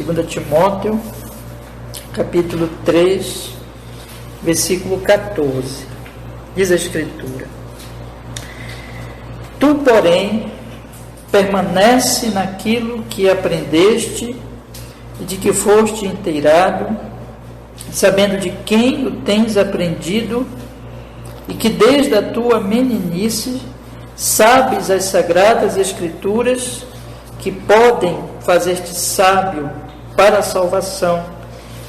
2 Timóteo, capítulo 3, versículo 14. Diz a Escritura: Tu, porém, permanece naquilo que aprendeste e de que foste inteirado, sabendo de quem o tens aprendido, e que desde a tua meninice sabes as sagradas Escrituras, que podem fazer-te sábio para a salvação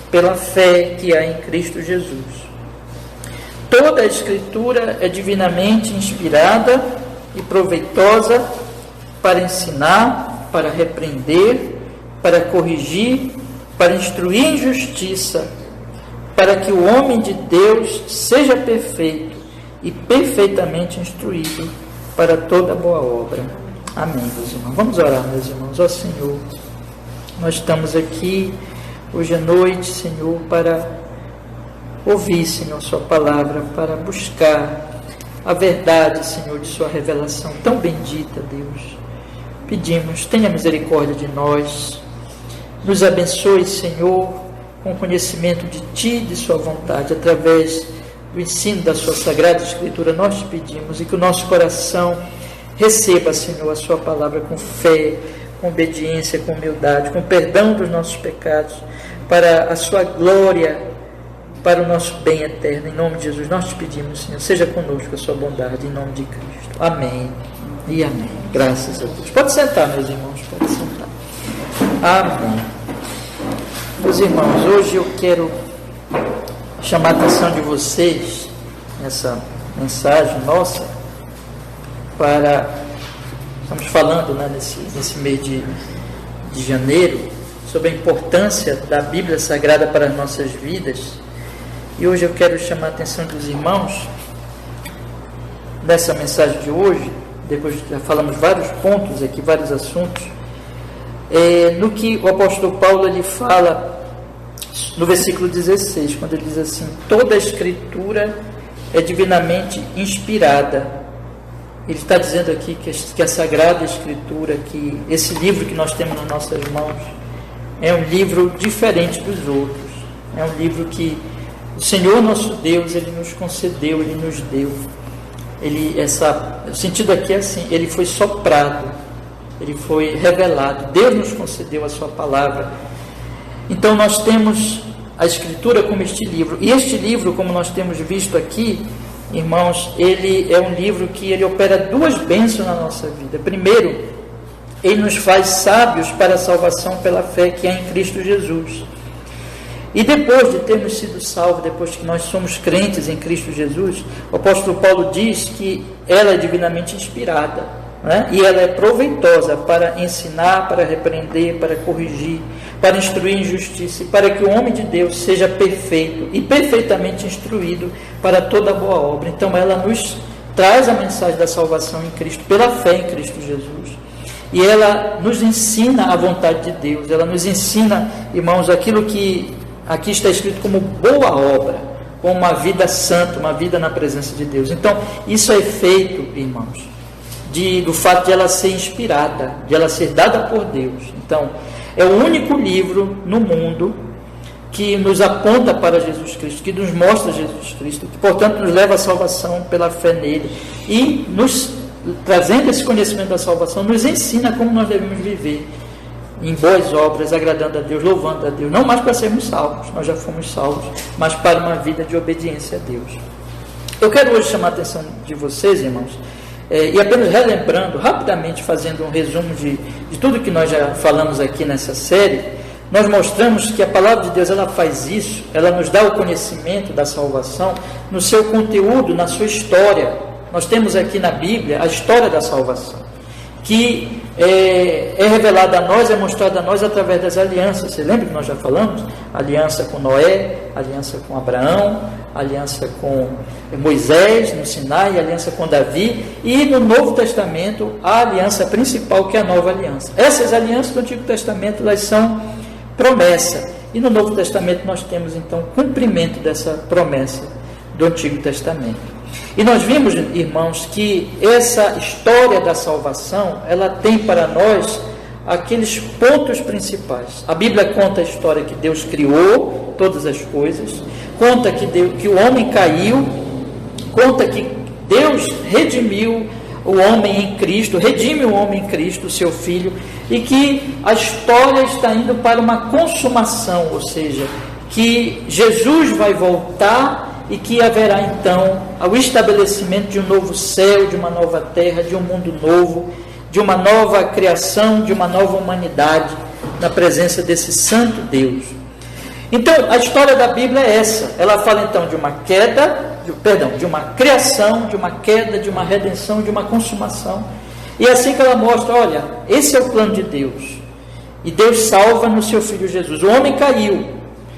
pela fé que há em Cristo Jesus. Toda a Escritura é divinamente inspirada e proveitosa para ensinar, para repreender, para corrigir, para instruir em justiça, para que o homem de Deus seja perfeito e perfeitamente instruído para toda boa obra. Amém, meus irmãos. Vamos orar, meus irmãos. Ó Senhor, nós estamos aqui hoje à noite, Senhor, para ouvir, Senhor, Sua palavra, para buscar a verdade, Senhor, de Sua revelação tão bendita, Deus. Pedimos, tenha misericórdia de nós, nos abençoe, Senhor, com o conhecimento de Ti e de Sua vontade, através do ensino da Sua Sagrada Escritura, nós te pedimos, e que o nosso coração receba, Senhor, a Sua palavra com fé, com obediência, com humildade, com perdão dos nossos pecados, para a Sua glória, para o nosso bem eterno. Em nome de Jesus, nós te pedimos, Senhor, seja conosco a Sua bondade, em nome de Cristo. Amém e amém. Graças a Deus. Pode sentar, meus irmãos, pode sentar. Amém. Meus irmãos, hoje eu quero chamar a atenção de vocês, nessa mensagem nossa, estamos falando, né, nesse mês de janeiro, sobre a importância da Bíblia Sagrada para as nossas vidas. E hoje eu quero chamar a atenção dos irmãos, nessa mensagem de hoje, depois já falamos vários pontos aqui, vários assuntos, no que o apóstolo Paulo ele fala no versículo 16, quando ele diz assim: toda a Escritura é divinamente inspirada. Ele está dizendo aqui que a Sagrada Escritura, que esse livro que nós temos nas nossas mãos, é um livro diferente dos outros. É um livro que o Senhor nosso Deus, Ele nos concedeu, Ele nos deu. O sentido aqui é assim: Ele foi soprado, Ele foi revelado. Deus nos concedeu a Sua palavra. Então nós temos a Escritura como este livro. E este livro, como nós temos visto aqui, irmãos, ele é um livro que ele opera duas bênçãos na nossa vida. Primeiro, ele nos faz sábios para a salvação pela fé que há em Cristo Jesus. E depois de termos sido salvos, depois que nós somos crentes em Cristo Jesus, o apóstolo Paulo diz que ela é divinamente inspirada, né? E ela é proveitosa para ensinar, para repreender, para corrigir, para instruir em justiça, e para que o homem de Deus seja perfeito e perfeitamente instruído para toda boa obra. Então ela nos traz a mensagem da salvação em Cristo, pela fé em Cristo Jesus. E ela nos ensina a vontade de Deus, ela nos ensina, irmãos, aquilo que aqui está escrito como boa obra, como uma vida santa, uma vida na presença de Deus. Então isso é feito, irmãos, do fato de ela ser inspirada, de ela ser dada por Deus. Então é o único livro no mundo que nos aponta para Jesus Cristo, que nos mostra Jesus Cristo, que portanto nos leva à salvação pela fé nele, e nos trazendo esse conhecimento da salvação, nos ensina como nós devemos viver em boas obras, agradando a Deus, louvando a Deus, não mais para sermos salvos, nós já fomos salvos, mas para uma vida de obediência a Deus. Eu quero hoje chamar a atenção de vocês, irmãos, e apenas relembrando, rapidamente fazendo um resumo de tudo que nós já falamos aqui nessa série. Nós mostramos que a palavra de Deus, ela faz isso, ela nos dá o conhecimento da salvação no seu conteúdo, na sua história. Nós temos aqui na Bíblia a história da salvação, que é revelada a nós, é mostrada a nós através das alianças. Você lembra que nós já falamos? Aliança com Noé, aliança com Abraão, aliança com Moisés no Sinai, aliança com Davi, e no Novo Testamento a aliança principal, que é a nova aliança. Essas alianças do Antigo Testamento, elas são promessa, e no Novo Testamento nós temos então cumprimento dessa promessa do Antigo Testamento. E nós vimos, irmãos, que essa história da salvação, ela tem para nós aqueles pontos principais. A Bíblia conta a história que Deus criou todas as coisas, conta que o homem caiu, conta que Deus redimiu o homem em Cristo, redime o homem em Cristo, o seu Filho, e que a história está indo para uma consumação, ou seja, que Jesus vai voltar e que haverá então o estabelecimento de um novo céu, de uma nova terra, de um mundo novo, de uma nova criação, de uma nova humanidade, na presença desse santo Deus. Então, a história da Bíblia é essa. Ela fala então de uma queda, de uma criação, de uma queda, de uma redenção, de uma consumação. E é assim que ela mostra, olha, esse é o plano de Deus. E Deus salva no seu Filho Jesus. O homem caiu.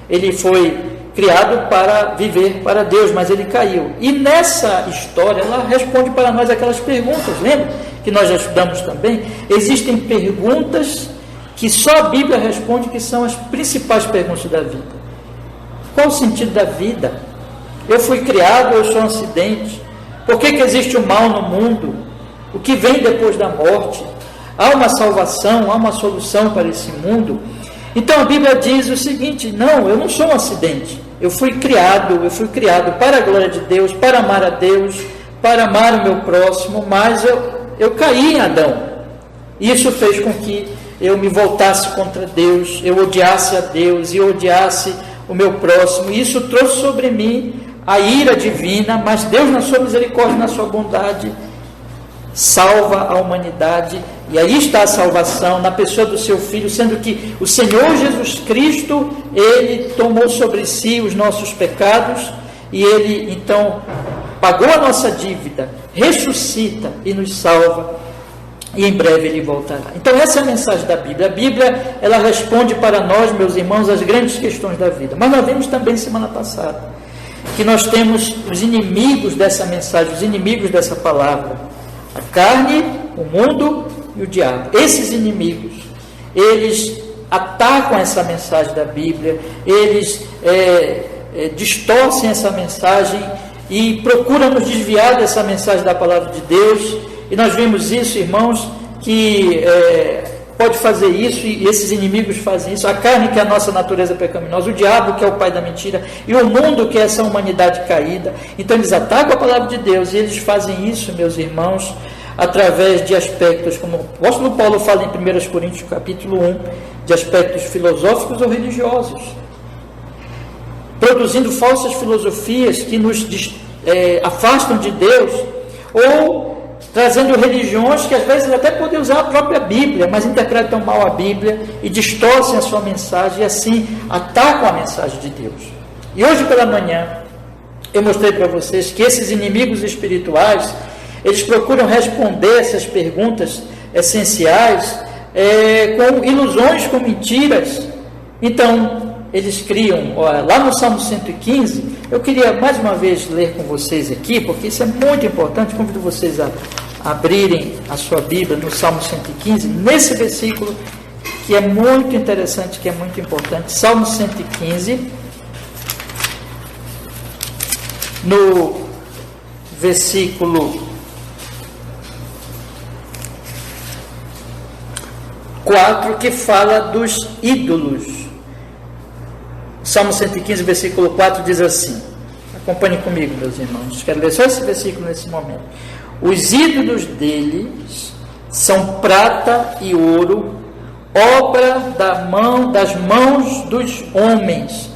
Ele foi criado para viver para Deus, mas ele caiu. E nessa história, ela responde para nós aquelas perguntas, lembra? Que nós já estudamos também. Existem perguntas que só a Bíblia responde, que são as principais perguntas da vida. Qual o sentido da vida? Eu fui criado, eu sou um acidente? Por que existe o mal no mundo? O que vem depois da morte? Há uma salvação, há uma solução para esse mundo? Então a Bíblia diz o seguinte: não, eu não sou um acidente. Eu fui criado para a glória de Deus, para amar a Deus, para amar o meu próximo, mas eu caí em Adão. Isso fez com que eu me voltasse contra Deus, eu odiasse a Deus e odiasse o meu próximo. Isso trouxe sobre mim a ira divina, mas Deus, na sua misericórdia, na sua bondade, salva a humanidade. E aí está a salvação na pessoa do seu Filho, sendo que o Senhor Jesus Cristo, Ele tomou sobre si os nossos pecados e Ele então pagou a nossa dívida, ressuscita e nos salva, e em breve Ele voltará. Então essa é a mensagem da Bíblia. A Bíblia, ela responde para nós, meus irmãos, as grandes questões da vida. Mas nós vimos também semana passada que nós temos os inimigos dessa mensagem, os inimigos dessa palavra: a carne, o mundo e o diabo. Esses inimigos, eles atacam essa mensagem da Bíblia, eles distorcem essa mensagem e procuram nos desviar dessa mensagem da palavra de Deus. E nós vimos isso, irmãos, que pode fazer isso, e esses inimigos fazem isso. A carne, que é a nossa natureza pecaminosa, o diabo, que é o pai da mentira, e o mundo, que é essa humanidade caída. Então eles atacam a palavra de Deus, e eles fazem isso, meus irmãos, através de aspectos, como o apóstolo Paulo fala em 1 Coríntios capítulo 1, de aspectos filosóficos ou religiosos, produzindo falsas filosofias que nos afastam de Deus, ou trazendo religiões que às vezes até podem usar a própria Bíblia, mas interpretam mal a Bíblia e distorcem a sua mensagem, e assim atacam a mensagem de Deus. E hoje pela manhã eu mostrei para vocês que esses inimigos espirituais, eles procuram responder essas perguntas essenciais com ilusões, com mentiras. Então eles criam, lá no Salmo 115, eu queria mais uma vez ler com vocês aqui, porque isso é muito importante. Convido vocês a abrirem a sua Bíblia no Salmo 115, nesse versículo que é muito interessante, que é muito importante. Salmo 115, no versículo 4, que fala dos ídolos. Salmo 115, versículo 4 diz assim, acompanhe comigo, meus irmãos, quero ler só esse versículo nesse momento: os ídolos deles são prata e ouro, obra das mãos dos homens.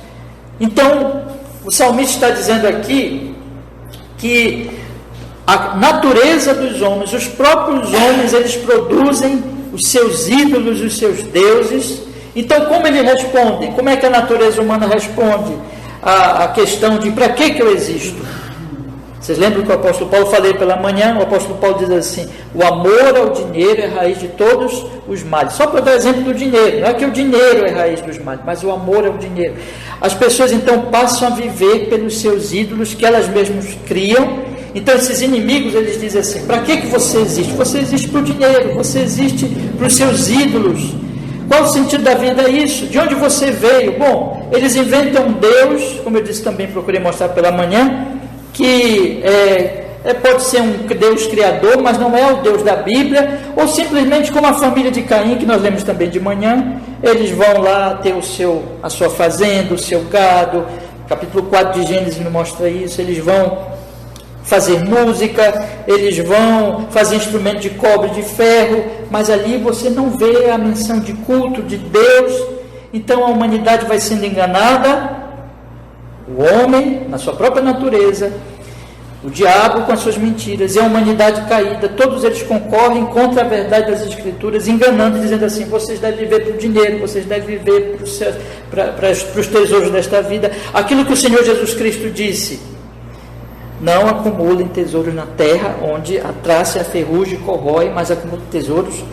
Então o salmista está dizendo aqui que a natureza dos homens, os próprios homens, eles produzem os seus ídolos, os seus deuses. Então, como ele responde? Como é que a natureza humana responde à questão de para que eu existo? Vocês lembram que o apóstolo Paulo, falei pela manhã, o apóstolo Paulo diz assim: o amor ao dinheiro é a raiz de todos os males. Só para dar exemplo do dinheiro, não é que o dinheiro é a raiz dos males, mas o amor ao dinheiro. As pessoas então passam a viver pelos seus ídolos que elas mesmas criam. Então esses inimigos, eles dizem assim: para que você existe? Você existe para o dinheiro, você existe para os seus ídolos. Qual o sentido da vida? É isso. De onde você veio? Bom, eles inventam um Deus, como eu disse também, procurei mostrar pela manhã, que pode ser um Deus criador, mas não é o Deus da Bíblia, ou simplesmente como a família de Caim, que nós lemos também de manhã, eles vão lá ter a sua fazenda, o seu gado, capítulo 4 de Gênesis nos mostra isso, eles vão fazer música, eles vão fazer instrumento de cobre, de ferro, mas ali você não vê a menção de culto de Deus. Então a humanidade vai sendo enganada, o homem na sua própria natureza, o diabo com as suas mentiras, e a humanidade caída, todos eles concorrem contra a verdade das Escrituras, enganando, dizendo assim: vocês devem viver para o dinheiro, vocês devem viver para os tesouros desta vida. Aquilo que o Senhor Jesus Cristo disse: não acumulem tesouros na terra, onde a traça e a ferrugem corrói, mas acumulem tesouros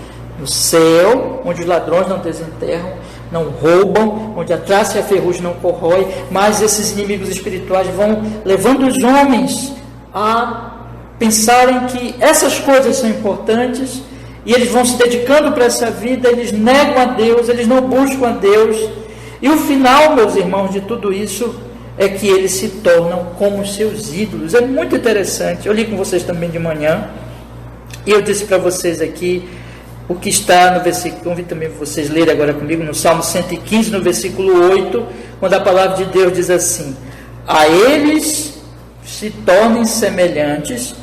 no céu, onde os ladrões não desenterram, não roubam, onde a traça e a ferrugem não corrói. Mas esses inimigos espirituais vão levando os homens a pensarem que essas coisas são importantes, e eles vão se dedicando para essa vida, eles negam a Deus, eles não buscam a Deus, e o final, meus irmãos, de tudo isso é que eles se tornam como seus ídolos. É muito interessante. Eu li com vocês também de manhã, e eu disse para vocês aqui o que está no versículo, convido também vocês lerem agora comigo, no Salmo 115, no versículo 8, quando a palavra de Deus diz assim: a eles se tornem semelhantes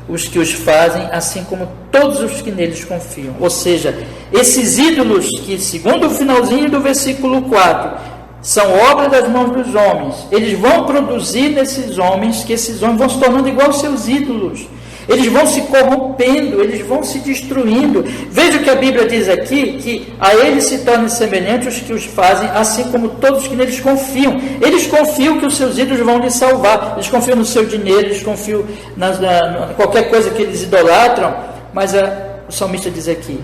os que os fazem, assim como todos os que neles confiam. Ou seja, esses ídolos que, segundo o finalzinho do versículo 4, são obra das mãos dos homens, eles vão produzir nesses homens, que esses homens vão se tornando igual aos seus ídolos. Eles vão se corrompendo, eles vão se destruindo. Veja o que a Bíblia diz aqui, que a eles se tornem semelhantes os que os fazem, assim como todos que neles confiam. Eles confiam que os seus ídolos vão lhes salvar, eles confiam no seu dinheiro, eles confiam na qualquer coisa que eles idolatram, mas o salmista diz aqui: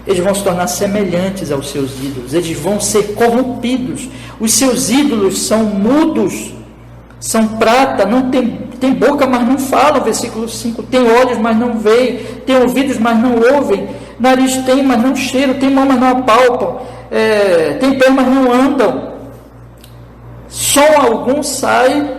eles vão se tornar semelhantes aos seus ídolos, eles vão ser corrompidos. Os seus ídolos são mudos, são prata, não tem boca, mas não falam, versículo 5, tem olhos, mas não veem, tem ouvidos, mas não ouvem, nariz tem, mas não cheiram, tem mão, mas não apalpam, tem pé, mas não andam, som algum sai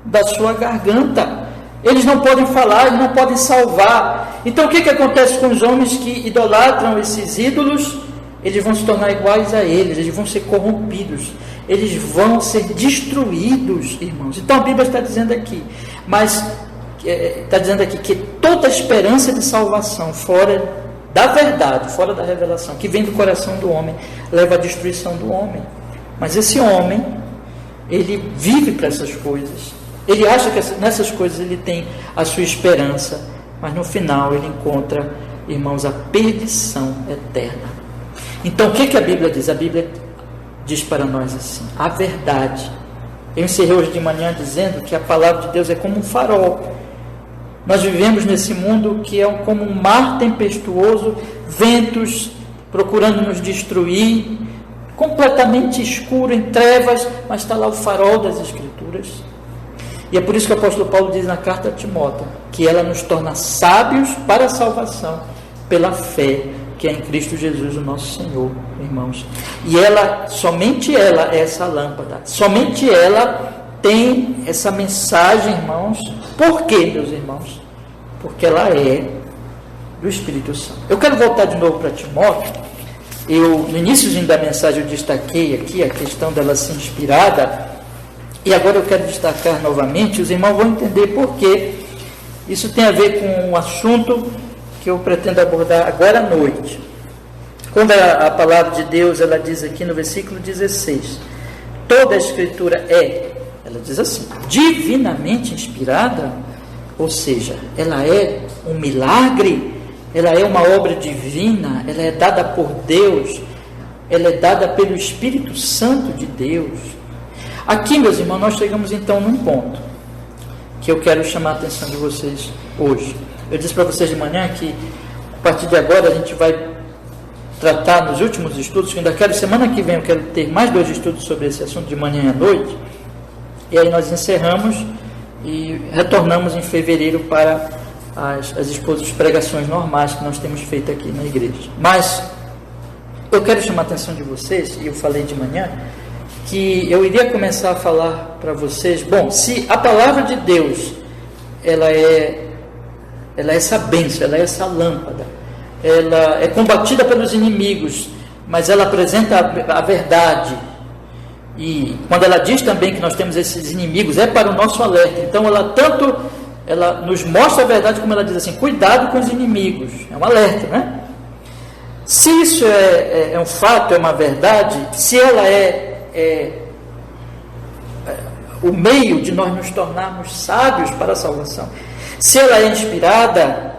da sua garganta, eles não podem falar, eles não podem salvar. Então o que acontece com os homens que idolatram esses ídolos? Eles vão se tornar iguais a eles vão ser corrompidos, eles vão ser destruídos, irmãos. Então a Bíblia está dizendo aqui, que toda esperança de salvação fora da verdade, fora da revelação, que vem do coração do homem, leva à destruição do homem. Mas esse homem, ele vive para essas coisas, ele acha que nessas coisas ele tem a sua esperança, mas no final ele encontra, irmãos, a perdição eterna. Então o que a Bíblia diz? A Bíblia diz para nós assim: a verdade. Eu encerrei hoje de manhã dizendo que a palavra de Deus é como um farol. Nós vivemos nesse mundo que é como um mar tempestuoso, ventos procurando nos destruir, completamente escuro, em trevas, mas está lá o farol das Escrituras. E é por isso que o apóstolo Paulo diz na carta a Timóteo que ela nos torna sábios para a salvação pela fé que é em Cristo Jesus, o nosso Senhor, irmãos. E somente ela é essa lâmpada, somente ela tem essa mensagem, irmãos. Por quê, meus irmãos? Porque ela é do Espírito Santo. Eu quero voltar de novo para Timóteo. No início da mensagem eu destaquei aqui a questão dela ser inspirada, e agora eu quero destacar novamente. Os irmãos vão entender por quê. Isso tem a ver com um assunto que eu pretendo abordar agora à noite. Quando a palavra de Deus, ela diz aqui no versículo 16, toda a Escritura ela diz assim, divinamente inspirada, ou seja, ela é um milagre, ela é uma obra divina, ela é dada por Deus, ela é dada pelo Espírito Santo de Deus. Aqui, meus irmãos, nós chegamos então num ponto que eu quero chamar a atenção de vocês hoje. Eu disse para vocês de manhã que a partir de agora a gente vai tratar nos últimos estudos, que ainda quero, semana que vem eu quero ter mais 2 estudos sobre esse assunto de manhã e à noite, e aí nós encerramos e retornamos em fevereiro para as pregações normais que nós temos feito aqui na igreja. Mas eu quero chamar a atenção de vocês, e eu falei de manhã, que eu iria começar a falar para vocês, se a palavra de Deus ela é essa bênção, ela é essa lâmpada, ela é combatida pelos inimigos, mas ela apresenta a verdade. E quando ela diz também que nós temos esses inimigos, é para o nosso alerta. Então ela nos mostra a verdade, como ela diz assim, cuidado com os inimigos, é um alerta, né? Se isso é um fato, é uma verdade, se ela é o meio de nós nos tornarmos sábios para a salvação, se ela é inspirada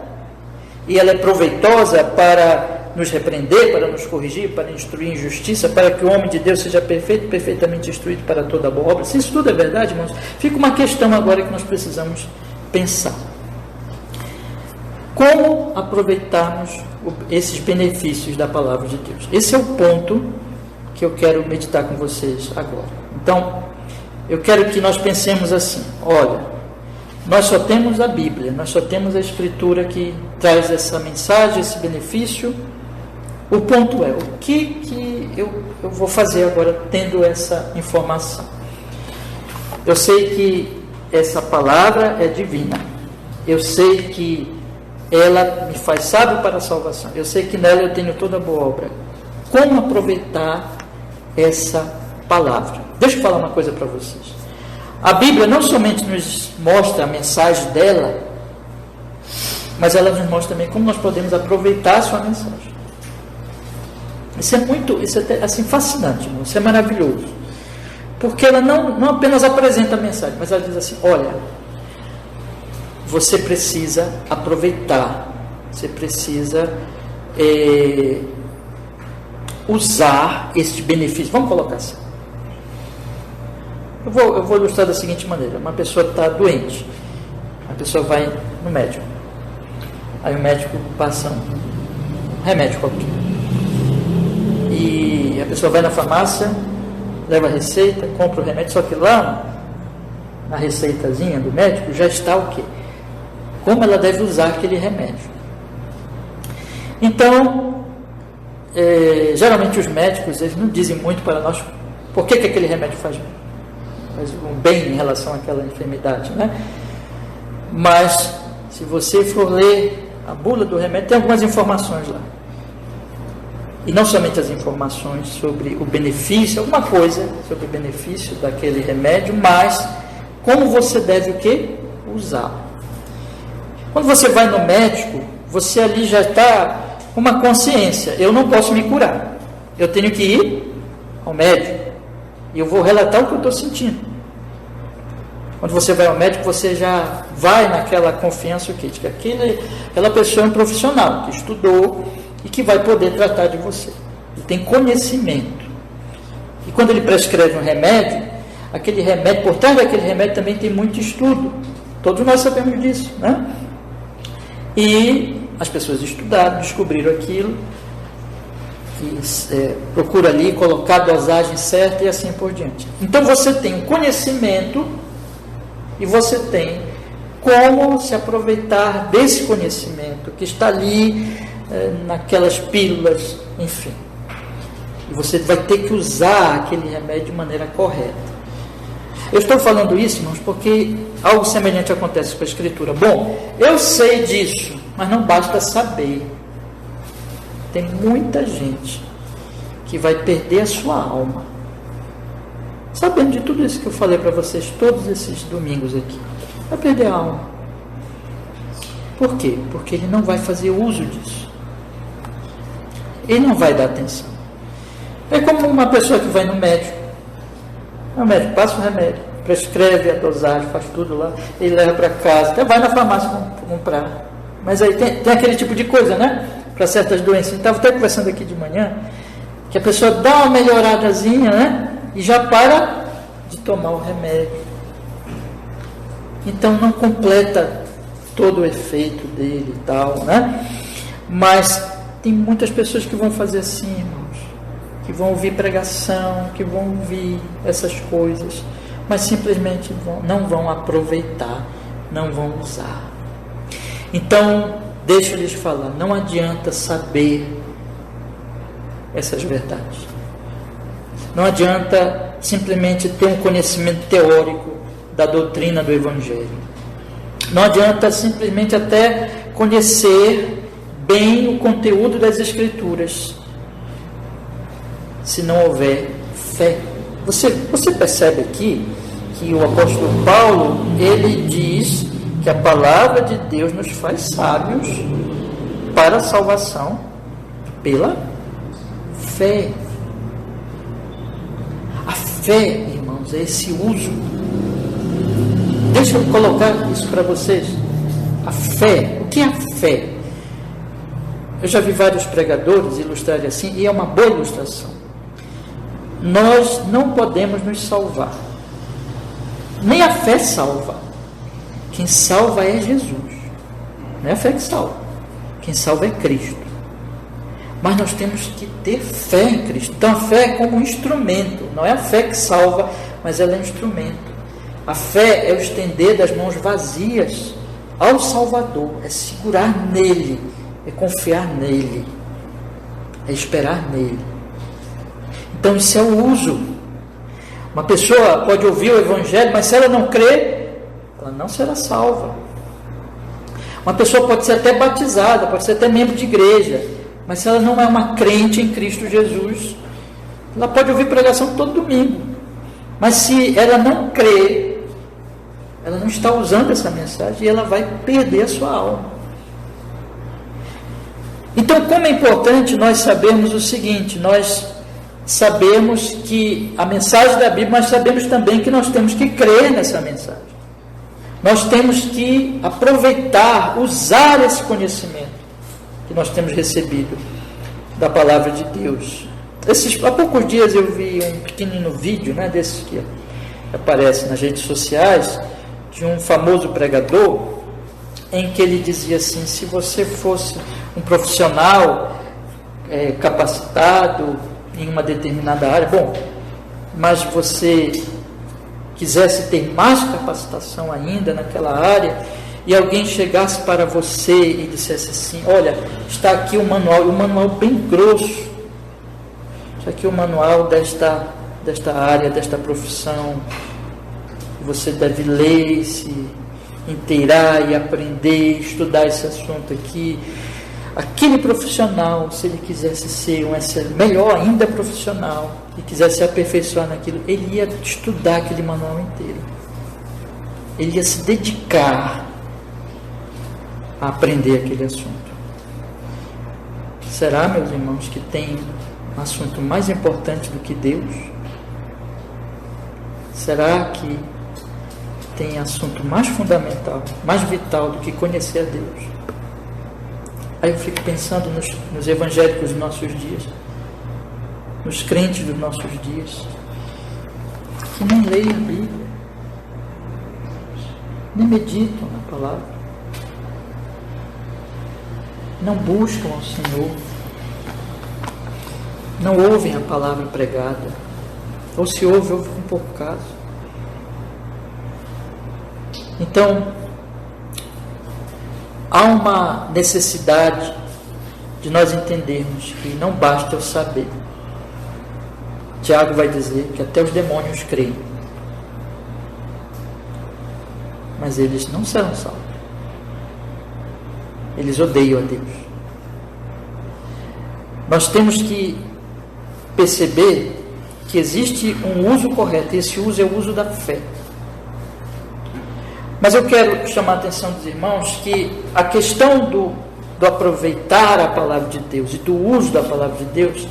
e ela é proveitosa para nos repreender, para nos corrigir, para instruir em justiça, para que o homem de Deus seja perfeito, perfeitamente instruído para toda boa obra, se isso tudo é verdade, irmãos, fica uma questão agora que nós precisamos pensar. Como aproveitarmos esses benefícios da palavra de Deus? Esse é o ponto que eu quero meditar com vocês agora. Então, eu quero que nós pensemos assim, olha, nós só temos a Bíblia, nós só temos a Escritura que traz essa mensagem, esse benefício. O ponto é, o que eu vou fazer agora tendo essa informação? Eu sei que essa palavra é divina, eu sei que ela me faz sábio para a salvação, eu sei que nela eu tenho toda boa obra. Como aproveitar essa palavra? Deixa eu falar uma coisa para vocês. A Bíblia não somente nos mostra a mensagem dela, mas ela nos mostra também como nós podemos aproveitar a sua mensagem. Isso é assim, fascinante, irmão, isso é maravilhoso. Porque ela não apenas apresenta a mensagem, mas ela diz assim, olha, você precisa aproveitar, você precisa usar este benefício. Vamos colocar assim. Eu vou ilustrar da seguinte maneira. Uma pessoa está doente, a pessoa vai no médico, aí o médico passa um remédio qualquer, e a pessoa vai na farmácia, leva a receita, compra o remédio, só que lá na receitazinha do médico já está o quê? Como ela deve usar aquele remédio. Então, geralmente os médicos, eles não dizem muito para nós por que aquele remédio faz um bem em relação àquela enfermidade, né? Mas, se você for ler a bula do remédio, tem algumas informações lá. E não somente as informações sobre o benefício, alguma coisa sobre o benefício daquele remédio, mas como você deve o quê? Usá-lo. Quando você vai no médico, você ali já está com uma consciência, eu não posso me curar, eu tenho que ir ao médico, e eu vou relatar o que eu estou sentindo. Quando você vai ao médico, você já vai naquela confiança, de que aquela pessoa é um profissional, que estudou e que vai poder tratar de você. Ele tem conhecimento. E quando ele prescreve um remédio, aquele remédio, por trás daquele remédio também tem muito estudo. Todos nós sabemos disso, né? E as pessoas estudaram, descobriram aquilo, e procura ali colocar a dosagem certa e assim por diante. Então você tem um conhecimento e você tem como se aproveitar desse conhecimento que está ali naquelas pílulas, enfim. E você vai ter que usar aquele remédio de maneira correta. Eu estou falando isso, irmãos, porque algo semelhante acontece com a Escritura. Bom, eu sei disso, mas não basta saber. Tem muita gente que vai perder a sua alma, sabendo de tudo isso que eu falei para vocês todos esses domingos aqui. Vai perder a alma. Por quê? Porque ele não vai fazer uso disso. Ele não vai dar atenção. É como uma pessoa que vai no médico. O médico passa o remédio, prescreve a dosagem, faz tudo lá, ele leva para casa, até vai na farmácia comprar. Mas aí tem aquele tipo de coisa, né? Para certas doenças. Estava até conversando aqui de manhã, que a pessoa dá uma melhoradazinha, né? E já para de tomar o remédio. Então não completa todo o efeito dele e tal, né? Mas tem muitas pessoas que vão fazer assim, irmãos, que vão ouvir pregação, que vão ouvir essas coisas, mas simplesmente não vão aproveitar, não vão usar. Então, deixa eu lhes falar, não adianta saber essas verdades. Não adianta simplesmente ter um conhecimento teórico da doutrina do Evangelho. Não adianta simplesmente até conhecer bem o conteúdo das Escrituras, se não houver fé. Você percebe aqui que o apóstolo Paulo, ele diz que a palavra de Deus nos faz sábios para a salvação pela fé. A fé, irmãos, é esse uso. Deixa eu colocar isso para vocês. A fé, o que é a fé? Eu já vi vários pregadores ilustrarem assim, e é uma boa ilustração. Nós não podemos nos salvar. Nem a fé salva. Quem salva é Jesus. Não é a fé que salva. Quem salva é Cristo. Mas nós temos que ter fé em Cristo. Então a fé é como um instrumento. Não é a fé que salva, mas ela é um instrumento. A fé é o estender das mãos vazias ao Salvador. É segurar nele. É confiar nele. É esperar nele. Então isso é o uso. Uma pessoa pode ouvir o Evangelho, mas se ela não crer, ela não será salva. Uma pessoa pode ser até batizada, pode ser até membro de igreja, mas se ela não é uma crente em Cristo Jesus, ela pode ouvir pregação todo domingo. Mas se ela não crê, ela não está usando essa mensagem e ela vai perder a sua alma. Então, como é importante nós sabermos o seguinte: nós sabemos que a mensagem da Bíblia, mas sabemos também que nós temos que crer nessa mensagem. Nós temos que aproveitar, usar esse conhecimento que nós temos recebido da palavra de Deus. Há poucos dias eu vi um pequenino vídeo, desses que aparece nas redes sociais, de um famoso pregador, em que ele dizia assim: se você fosse um profissional capacitado em uma determinada área, mas você quisesse ter mais capacitação ainda naquela área, e alguém chegasse para você e dissesse assim: olha, está aqui o manual bem grosso, está aqui o manual desta área, desta profissão, você deve ler, se inteirar e aprender, estudar esse assunto aqui. Aquele profissional, se ele quisesse ser melhor ainda profissional e quisesse se aperfeiçoar naquilo, ele ia estudar aquele manual inteiro. Ele ia se dedicar a aprender aquele assunto. Será, meus irmãos, que tem um assunto mais importante do que Deus? Será que tem assunto mais fundamental, mais vital do que conhecer a Deus? Aí eu fico pensando nos evangélicos dos nossos dias, nos crentes dos nossos dias, que nem leem a Bíblia, nem meditam na palavra, não buscam ao Senhor, não ouvem a palavra pregada, ou se ouve com pouco caso. Então, há uma necessidade de nós entendermos que não basta eu saber. Tiago vai dizer que até os demônios creem, mas eles não serão salvos. Eles odeiam a Deus. Nós temos que perceber que existe um uso correto, e esse uso é o uso da fé. Mas eu quero chamar a atenção dos irmãos que a questão do aproveitar a palavra de Deus e do uso da palavra de Deus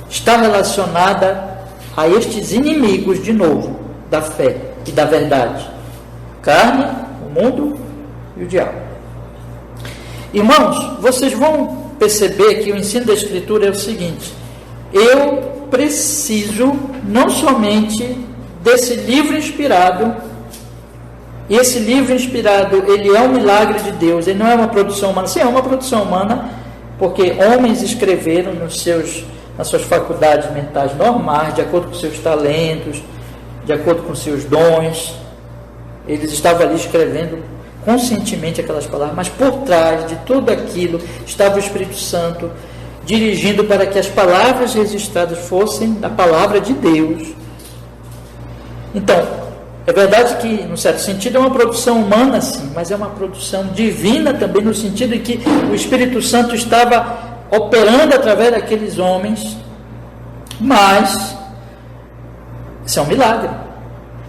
está relacionada a estes inimigos, de novo, da fé e da verdade: carne, o mundo e o diabo. Irmãos, vocês vão perceber que o ensino da Escritura é o seguinte: eu preciso não somente desse livro inspirado. E esse livro inspirado, ele é um milagre de Deus, ele não é uma produção humana. Sim, é uma produção humana, porque homens escreveram nas suas faculdades mentais normais, de acordo com seus talentos, de acordo com seus dons. Eles estavam ali escrevendo conscientemente aquelas palavras, mas por trás de tudo aquilo estava o Espírito Santo dirigindo para que as palavras registradas fossem da palavra de Deus. Então, É verdade que, num certo sentido, é uma produção humana, sim, mas é uma produção divina também, no sentido em que o Espírito Santo estava operando através daqueles homens, mas isso é um milagre.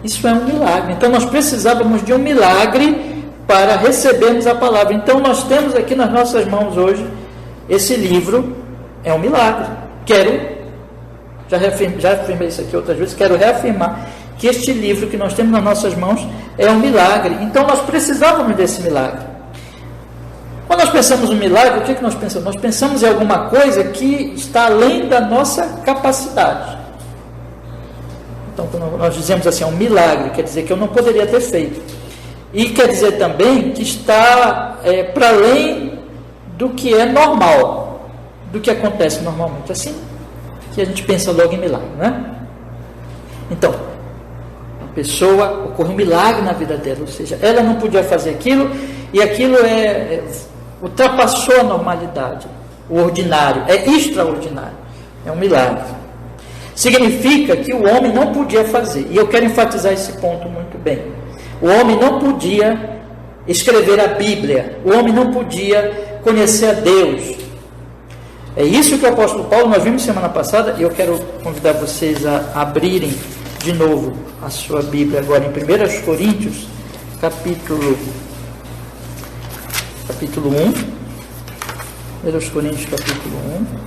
Isso é um milagre. Então nós precisávamos de um milagre para recebermos a palavra. Então nós temos aqui nas nossas mãos hoje esse livro, é um milagre. Já afirmei isso aqui outras vezes, quero reafirmar que este livro que nós temos nas nossas mãos é um milagre. Então nós precisávamos desse milagre. Quando nós pensamos em milagre, o que nós pensamos? Nós pensamos em alguma coisa que está além da nossa capacidade. Então, quando nós dizemos assim, é um milagre, quer dizer que eu não poderia ter feito. E quer dizer também que está para além do que é normal, do que acontece normalmente. Assim que a gente pensa logo em milagre, né? Então, a pessoa, ocorre um milagre na vida dela, ou seja, ela não podia fazer aquilo, e aquilo ultrapassou a normalidade, o ordinário, é extraordinário, é um milagre. Significa que o homem não podia fazer, e eu quero enfatizar esse ponto muito bem. O homem não podia escrever a Bíblia, o homem não podia conhecer a Deus. É isso que o apóstolo Paulo, nós vimos semana passada, e eu quero convidar vocês a abrirem de novo a sua Bíblia agora em 1 Coríntios, capítulo 1. 1 Coríntios, capítulo 1.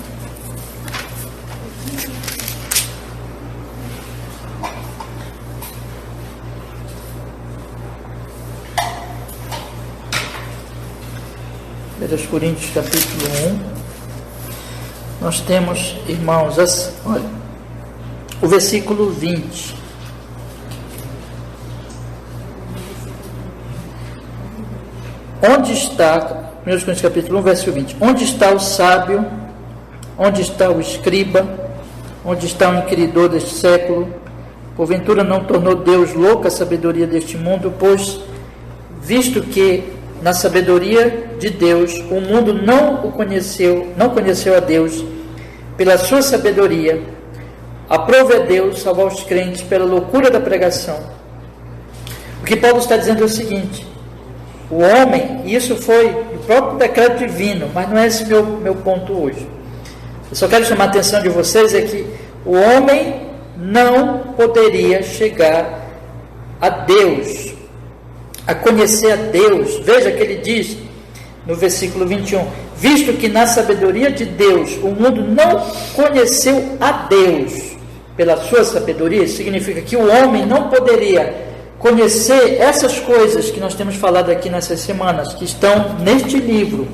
Coríntios capítulo 1, nós temos, irmãos, olha, o versículo 20. Onde está, 1 Coríntios capítulo 1, versículo 20, onde está o sábio, onde está o escriba, onde está o inquiridor deste século? Porventura não tornou Deus louca a sabedoria deste mundo, pois, visto que na sabedoria de Deus, o mundo não conheceu a Deus, pela sua sabedoria, aprove a Deus salvar os crentes pela loucura da pregação. O que Paulo está dizendo é o seguinte: o homem, e isso foi o próprio decreto divino, mas não é esse meu ponto hoje. Eu só quero chamar a atenção de vocês, é que o homem não poderia chegar a Deus, a conhecer a Deus. Veja que ele diz no versículo 21, visto que na sabedoria de Deus o mundo não conheceu a Deus pela sua sabedoria, isso significa que o homem não poderia conhecer essas coisas que nós temos falado aqui nessas semanas, que estão neste livro,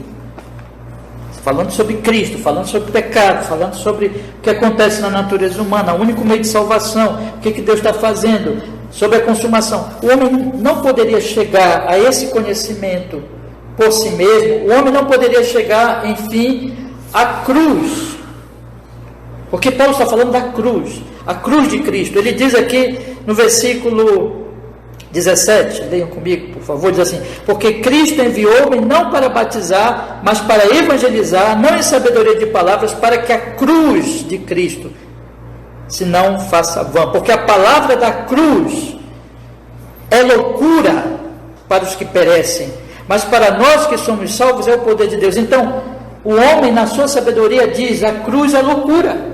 falando sobre Cristo, falando sobre pecado, falando sobre o que acontece na natureza humana, o único meio de salvação, o que Deus está fazendo, sobre a consumação. O homem não poderia chegar a esse conhecimento por si mesmo, o homem não poderia chegar, enfim, à cruz, porque Paulo está falando da cruz, a cruz de Cristo. Ele diz aqui no versículo 17, leiam comigo, por favor, diz assim: porque Cristo enviou-me não para batizar, mas para evangelizar, não em sabedoria de palavras, para que a cruz de Cristo se não faça vã, porque a palavra da cruz é loucura para os que perecem, mas para nós que somos salvos é o poder de Deus. Então, o homem na sua sabedoria diz, a cruz é loucura.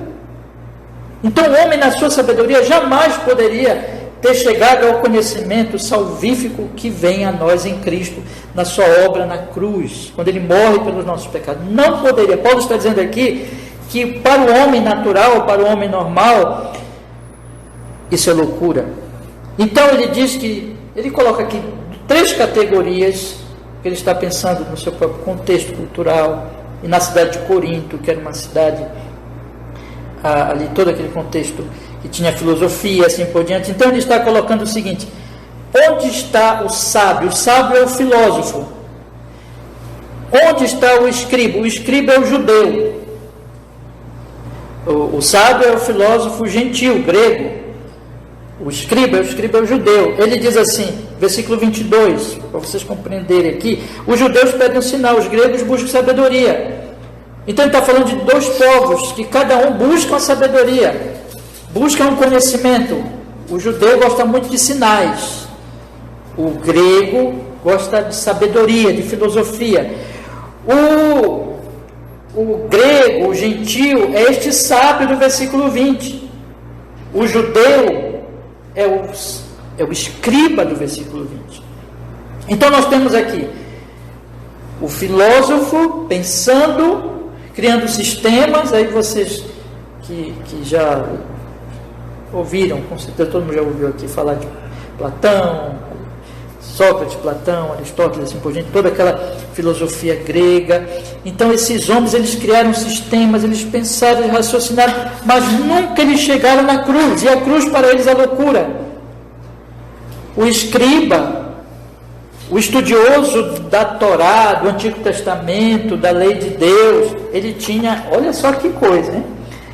Então o homem na sua sabedoria jamais poderia ter chegado ao conhecimento salvífico que vem a nós em Cristo, na sua obra na cruz, quando ele morre pelos nossos pecados. Não poderia. Paulo está dizendo aqui que para o homem natural, para o homem normal, isso é loucura. Então ele diz que, ele coloca aqui 3 categorias que ele está pensando no seu próprio contexto cultural, e na cidade de Corinto, que era uma cidade, ali todo aquele contexto que tinha filosofia, assim por diante. Então ele está colocando o seguinte: onde está o sábio? O sábio é o filósofo. Onde está o escriba? O escriba é o judeu. O sábio é o filósofo gentil, grego. O escriba é o judeu. Ele diz assim, versículo 22, para vocês compreenderem aqui: os judeus pedem um sinal, os gregos buscam sabedoria. Então ele está falando de 2 povos, que cada um busca a sabedoria, busca um conhecimento O judeu gosta muito de sinais. O grego gosta de sabedoria, de filosofia. O grego, o gentio, é este sábio do versículo 20. O judeu é o escriba do versículo 20. Então nós temos aqui o filósofo pensando, criando sistemas. Aí vocês que já ouviram, com certeza todo mundo já ouviu aqui falar de Platão, Sócrates, Platão, Aristóteles, assim por diante, toda aquela filosofia grega. Então esses homens, eles criaram sistemas, eles pensaram, eles raciocinaram, mas nunca eles chegaram na cruz, e a cruz para eles é loucura. O escriba, o estudioso da Torá, do Antigo Testamento, da lei de Deus, ele tinha, olha só que coisa, hein?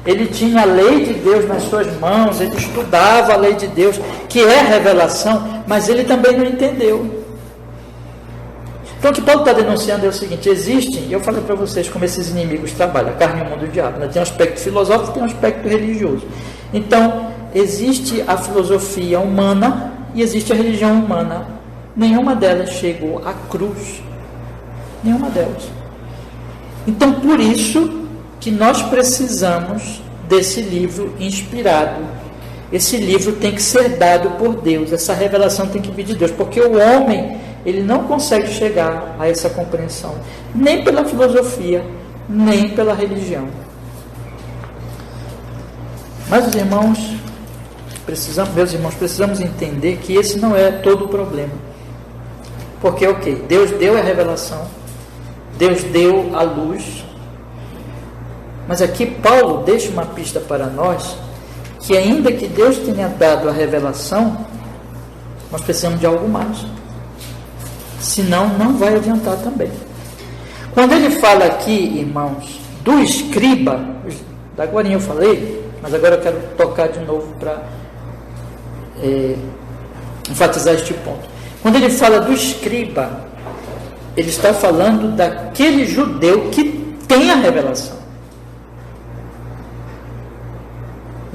Ele tinha a lei de Deus nas suas mãos, ele estudava a lei de Deus, que é revelação, mas ele também não entendeu. Então o que Paulo está denunciando é o seguinte: existem, e eu falei para vocês como esses inimigos trabalham, a carne e o mundo do diabo, né? Tem um aspecto filosófico e tem um aspecto religioso. Então, existe a filosofia humana e existe a religião humana. Nenhuma delas chegou à cruz. Nenhuma delas. Então, por isso que nós precisamos desse livro inspirado. Esse livro tem que ser dado por Deus, essa revelação tem que vir de Deus, porque o homem, ele não consegue chegar a essa compreensão, nem pela filosofia, nem pela religião. Mas os irmãos, meus irmãos, precisamos entender que esse não é todo o problema. Porque, Deus deu a revelação, Deus deu a luz, mas aqui Paulo deixa uma pista para nós, que ainda que Deus tenha dado a revelação, nós precisamos de algo mais. Senão, não vai adiantar também. Quando ele fala aqui, irmãos, do escriba, da agorinha eu falei, mas agora eu quero tocar de novo para enfatizar este ponto. Quando ele fala do escriba, ele está falando daquele judeu que tem a revelação.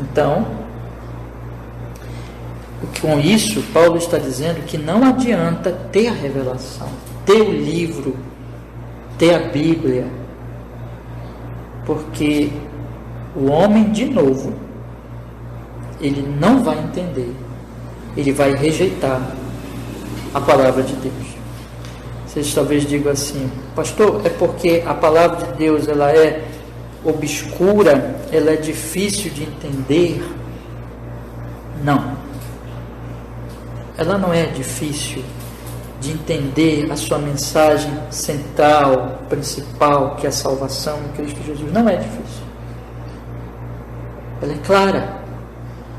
Então, com isso, Paulo está dizendo que não adianta ter a revelação, ter o livro, ter a Bíblia, porque o homem, de novo, ele não vai entender, ele vai rejeitar a palavra de Deus. Vocês talvez digam assim: pastor, é porque a palavra de Deus ela é obscura, ela é difícil de entender? Não, ela não é difícil de entender a sua mensagem central, principal, que é a salvação em Cristo Jesus. Não é difícil, ela é clara.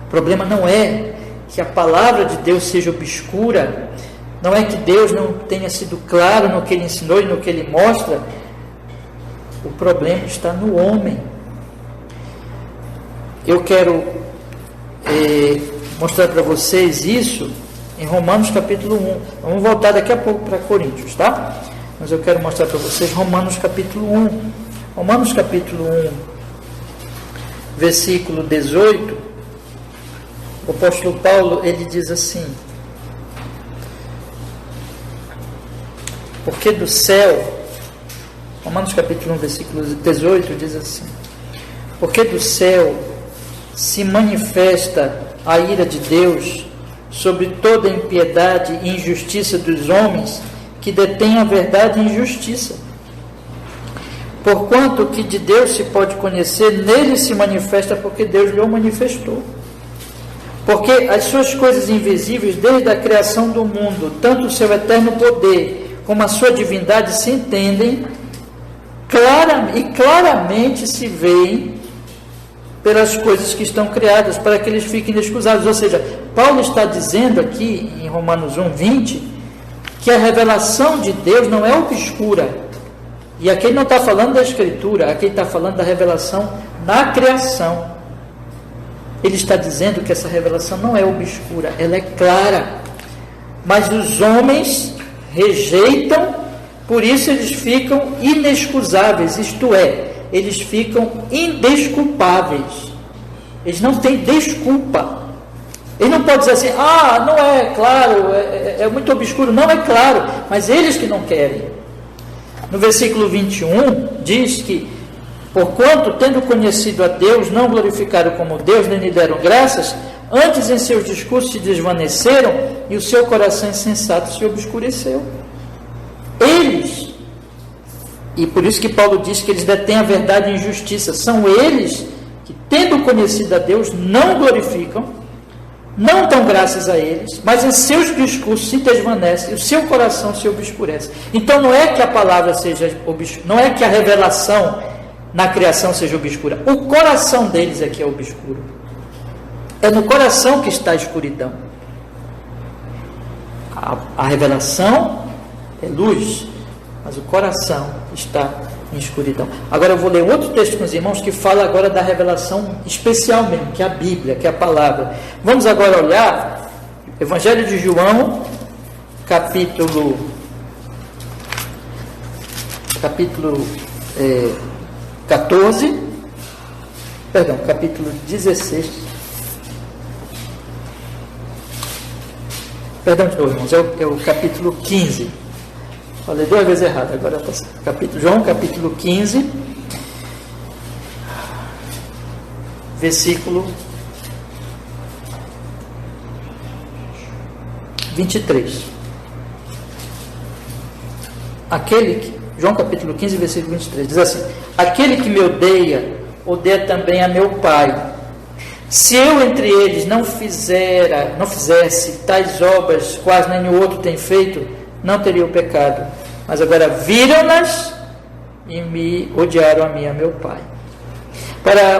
O problema não é que a palavra de Deus seja obscura, não é que Deus não tenha sido claro no que Ele ensinou e no que Ele mostra. O problema está no homem. Eu quero mostrar para vocês isso em Romanos capítulo 1. Vamos voltar daqui a pouco para Coríntios, tá? Mas eu quero mostrar para vocês Romanos capítulo 1. Romanos capítulo 1, versículo 18. O apóstolo Paulo, ele diz assim: porque do céu, Romanos capítulo 1, versículo 18, diz assim: porque do céu se manifesta a ira de Deus sobre toda a impiedade e injustiça dos homens que detêm a verdade e injustiça. Porquanto o que de Deus se pode conhecer, nele se manifesta, porque Deus lhe o manifestou. Porque as suas coisas invisíveis, desde a criação do mundo, tanto o seu eterno poder como a sua divindade, se entendem claramente se veem pelas coisas que estão criadas, para que eles fiquem inexcusáveis. Ou seja, Paulo está dizendo aqui em Romanos 1, 20, que a revelação de Deus não é obscura. E aqui ele não está falando da Escritura, aqui ele está falando da revelação na criação. Ele está dizendo que essa revelação não é obscura, ela é clara. Mas os homens rejeitam, por isso eles ficam inexcusáveis, isto é, eles ficam indesculpáveis. Eles não têm desculpa Ele não pode dizer assim, não é claro, é muito obscuro. Não é claro, mas eles que não querem. No versículo 21, diz que, porquanto, tendo conhecido a Deus, não glorificaram como Deus, nem lhe deram graças, antes em seus discursos se desvaneceram, e o seu coração insensato se obscureceu. Eles, e por isso que Paulo diz que eles detêm a verdade em justiça, são eles que, tendo conhecido a Deus, não glorificam, não dão graças a eles, mas em seus discursos se desvanece e o seu coração se obscurece. Então não é que a palavra seja obscura, não é que a revelação na criação seja obscura, o coração deles é que é obscuro. É no coração que está a escuridão. A revelação é luz, mas o coração está em escuridão. Agora eu vou ler outro texto com os irmãos que fala agora da revelação especial mesmo, que é a Bíblia, que é a palavra. Vamos agora olhar Evangelho de João, capítulo 16. Perdão de novo, irmãos, é o capítulo 15. Falei 2 vezes errado, agora está certo. João, capítulo 15, versículo 23. João capítulo 15, versículo 23, diz assim: aquele que me odeia também a meu Pai. Se eu entre eles não fizesse tais obras, quais nenhum outro tem feito, não teria o pecado. Mas agora viram-nas e me odiaram a mim, a meu Pai.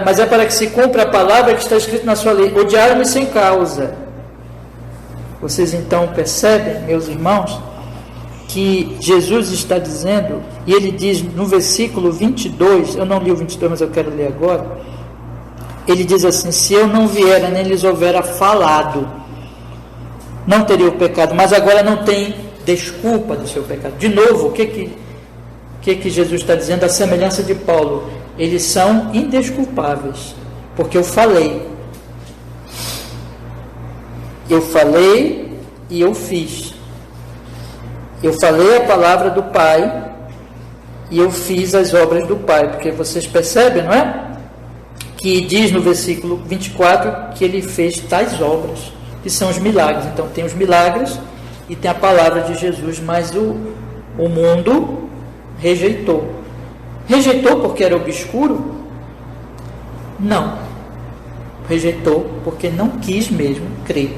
Mas é para que se cumpra a palavra que está escrita na sua lei: odiaram-me sem causa. Vocês então percebem, meus irmãos, que Jesus está dizendo, e ele diz no versículo 22, eu não li o 22, mas eu quero ler agora. Ele diz assim: se eu não viera, nem lhes houvera falado, não teria o pecado. Mas agora não tem desculpa do seu pecado. De novo, o que Jesus está dizendo? A semelhança de Paulo: eles são indesculpáveis, porque eu falei e eu fiz. Eu falei a palavra do Pai e eu fiz as obras do Pai. Porque vocês percebem, não é? Que diz no versículo 24 que ele fez tais obras, que são os milagres. Então tem os milagres e tem a palavra de Jesus, mas o mundo rejeitou. Rejeitou porque era obscuro? Não. Rejeitou porque não quis mesmo crer.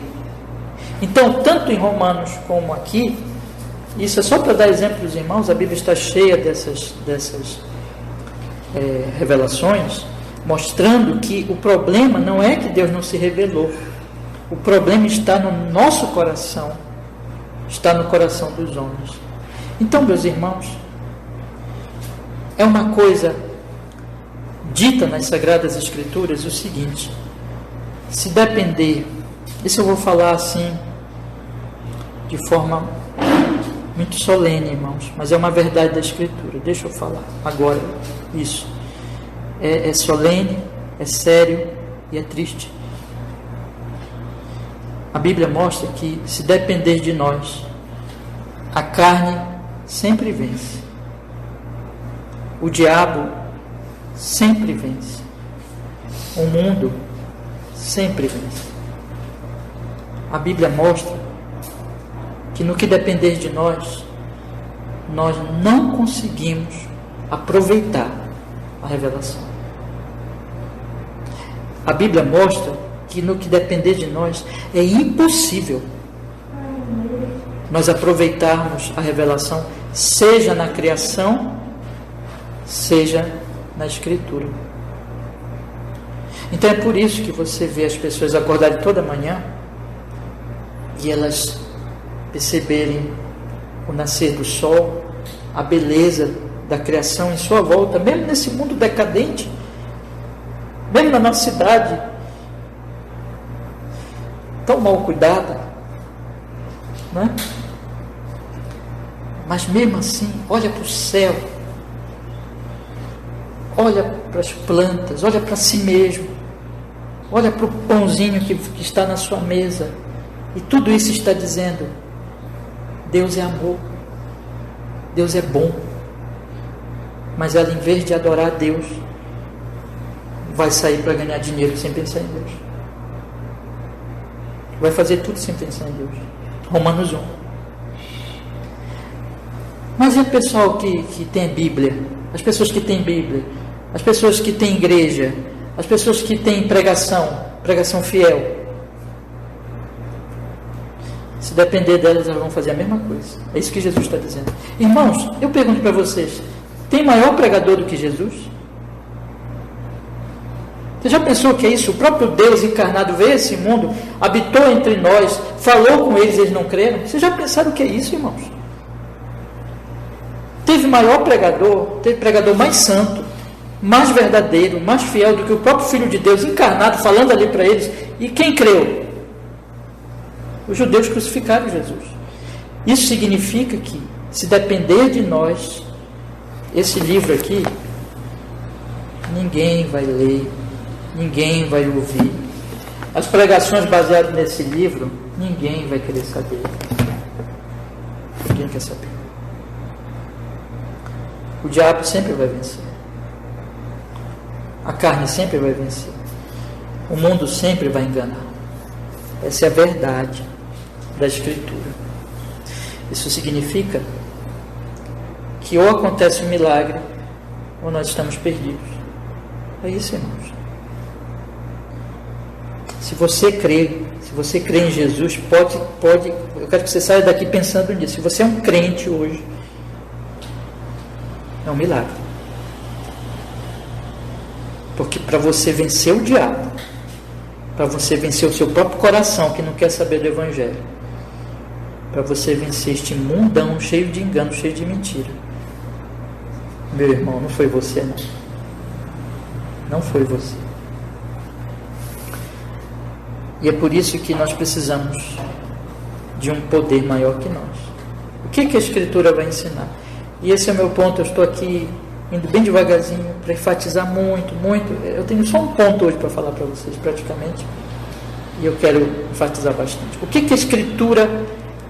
Então, tanto em Romanos como aqui, isso é só para dar exemplo aos irmãos, a Bíblia está cheia dessas revelações, mostrando que o problema não é que Deus não se revelou. O problema está no nosso coração, está no coração dos homens. Então, meus irmãos, é uma coisa dita nas Sagradas Escrituras o seguinte: se depender, isso eu vou falar assim, de forma muito solene, irmãos, mas é uma verdade da Escritura. Deixa eu falar agora isso. É solene, é sério e é triste. A Bíblia mostra que, se depender de nós, a carne sempre vence. O diabo sempre vence. O mundo sempre vence. A Bíblia mostra que, no que depender de nós, nós não conseguimos aproveitar a revelação. A Bíblia mostra que, no que depender de nós, é impossível nós aproveitarmos a revelação, seja na criação, seja na Escritura. Então é por isso que você vê as pessoas acordarem toda manhã e elas perceberem o nascer do sol, a beleza da criação em sua volta, mesmo nesse mundo decadente, mesmo na nossa cidade tão mal cuidada, não é? Mas mesmo assim, olha para o céu, olha para as plantas, olha para si mesmo, olha para o pãozinho que está na sua mesa, e tudo isso está dizendo: Deus é amor, Deus é bom. Mas ela, em vez de adorar a Deus, vai sair para ganhar dinheiro sem pensar em Deus. Vai fazer tudo sem pensar em Deus. Romanos 1. Mas e o pessoal que tem Bíblia? As pessoas que têm Bíblia? As pessoas que têm igreja? As pessoas que têm pregação fiel? Se depender delas, elas vão fazer a mesma coisa. É isso que Jesus está dizendo. Irmãos, eu pergunto para vocês: tem maior pregador do que Jesus? Você já pensou que é isso? O próprio Deus encarnado veio a esse mundo, habitou entre nós, falou com eles, eles não creram? Vocês já pensaram o que é isso, irmãos? Teve maior pregador, teve pregador mais santo, mais verdadeiro, mais fiel do que o próprio Filho de Deus encarnado, falando ali para eles. E quem creu? Os judeus crucificaram Jesus. Isso significa que, se depender de nós, esse livro aqui, ninguém vai ler, ninguém vai ouvir. As pregações baseadas nesse livro, ninguém vai querer saber. Ninguém quer saber. O diabo sempre vai vencer. A carne sempre vai vencer. O mundo sempre vai enganar. Essa é a verdade da Escritura. Isso significa que ou acontece um milagre, ou nós estamos perdidos. É isso, irmãos. Se você crê em Jesus, pode, eu quero que você saia daqui pensando nisso. Se você é um crente hoje, é um milagre. Porque para você vencer o diabo, para você vencer o seu próprio coração que não quer saber do Evangelho, para você vencer este mundão cheio de engano, cheio de mentira, meu irmão, não foi você, não. Não foi você. E é por isso que nós precisamos de um poder maior que nós. O que a Escritura vai ensinar? E esse é o meu ponto. Eu estou aqui indo bem devagarzinho para enfatizar muito. Eu tenho só um ponto hoje para falar para vocês, praticamente, e eu quero enfatizar bastante. O que a Escritura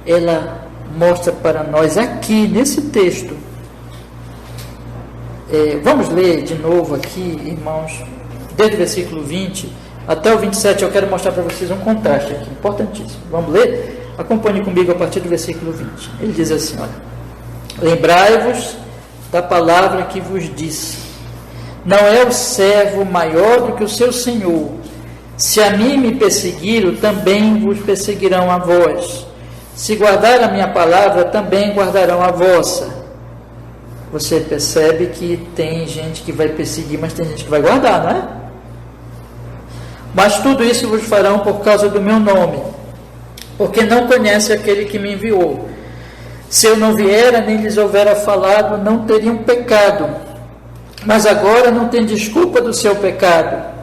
ela mostra para nós aqui nesse texto? Vamos ler de novo aqui, irmãos, desde o versículo 20 até o 27. Eu quero mostrar para vocês um contraste aqui, importantíssimo. Vamos ler? Acompanhe comigo a partir do versículo 20. Ele diz assim, olha: lembrai-vos da palavra que vos disse: não é o servo maior do que o seu senhor. Se a mim me perseguiram, também vos perseguirão a vós. Se guardar a minha palavra, também guardarão a vossa. Você percebe que tem gente que vai perseguir, mas tem gente que vai guardar, não é? Mas tudo isso vos farão por causa do meu nome, porque não conhece aquele que me enviou. Se eu não viera, nem lhes houvera falado, não teriam pecado. Mas agora não tem desculpa do seu pecado.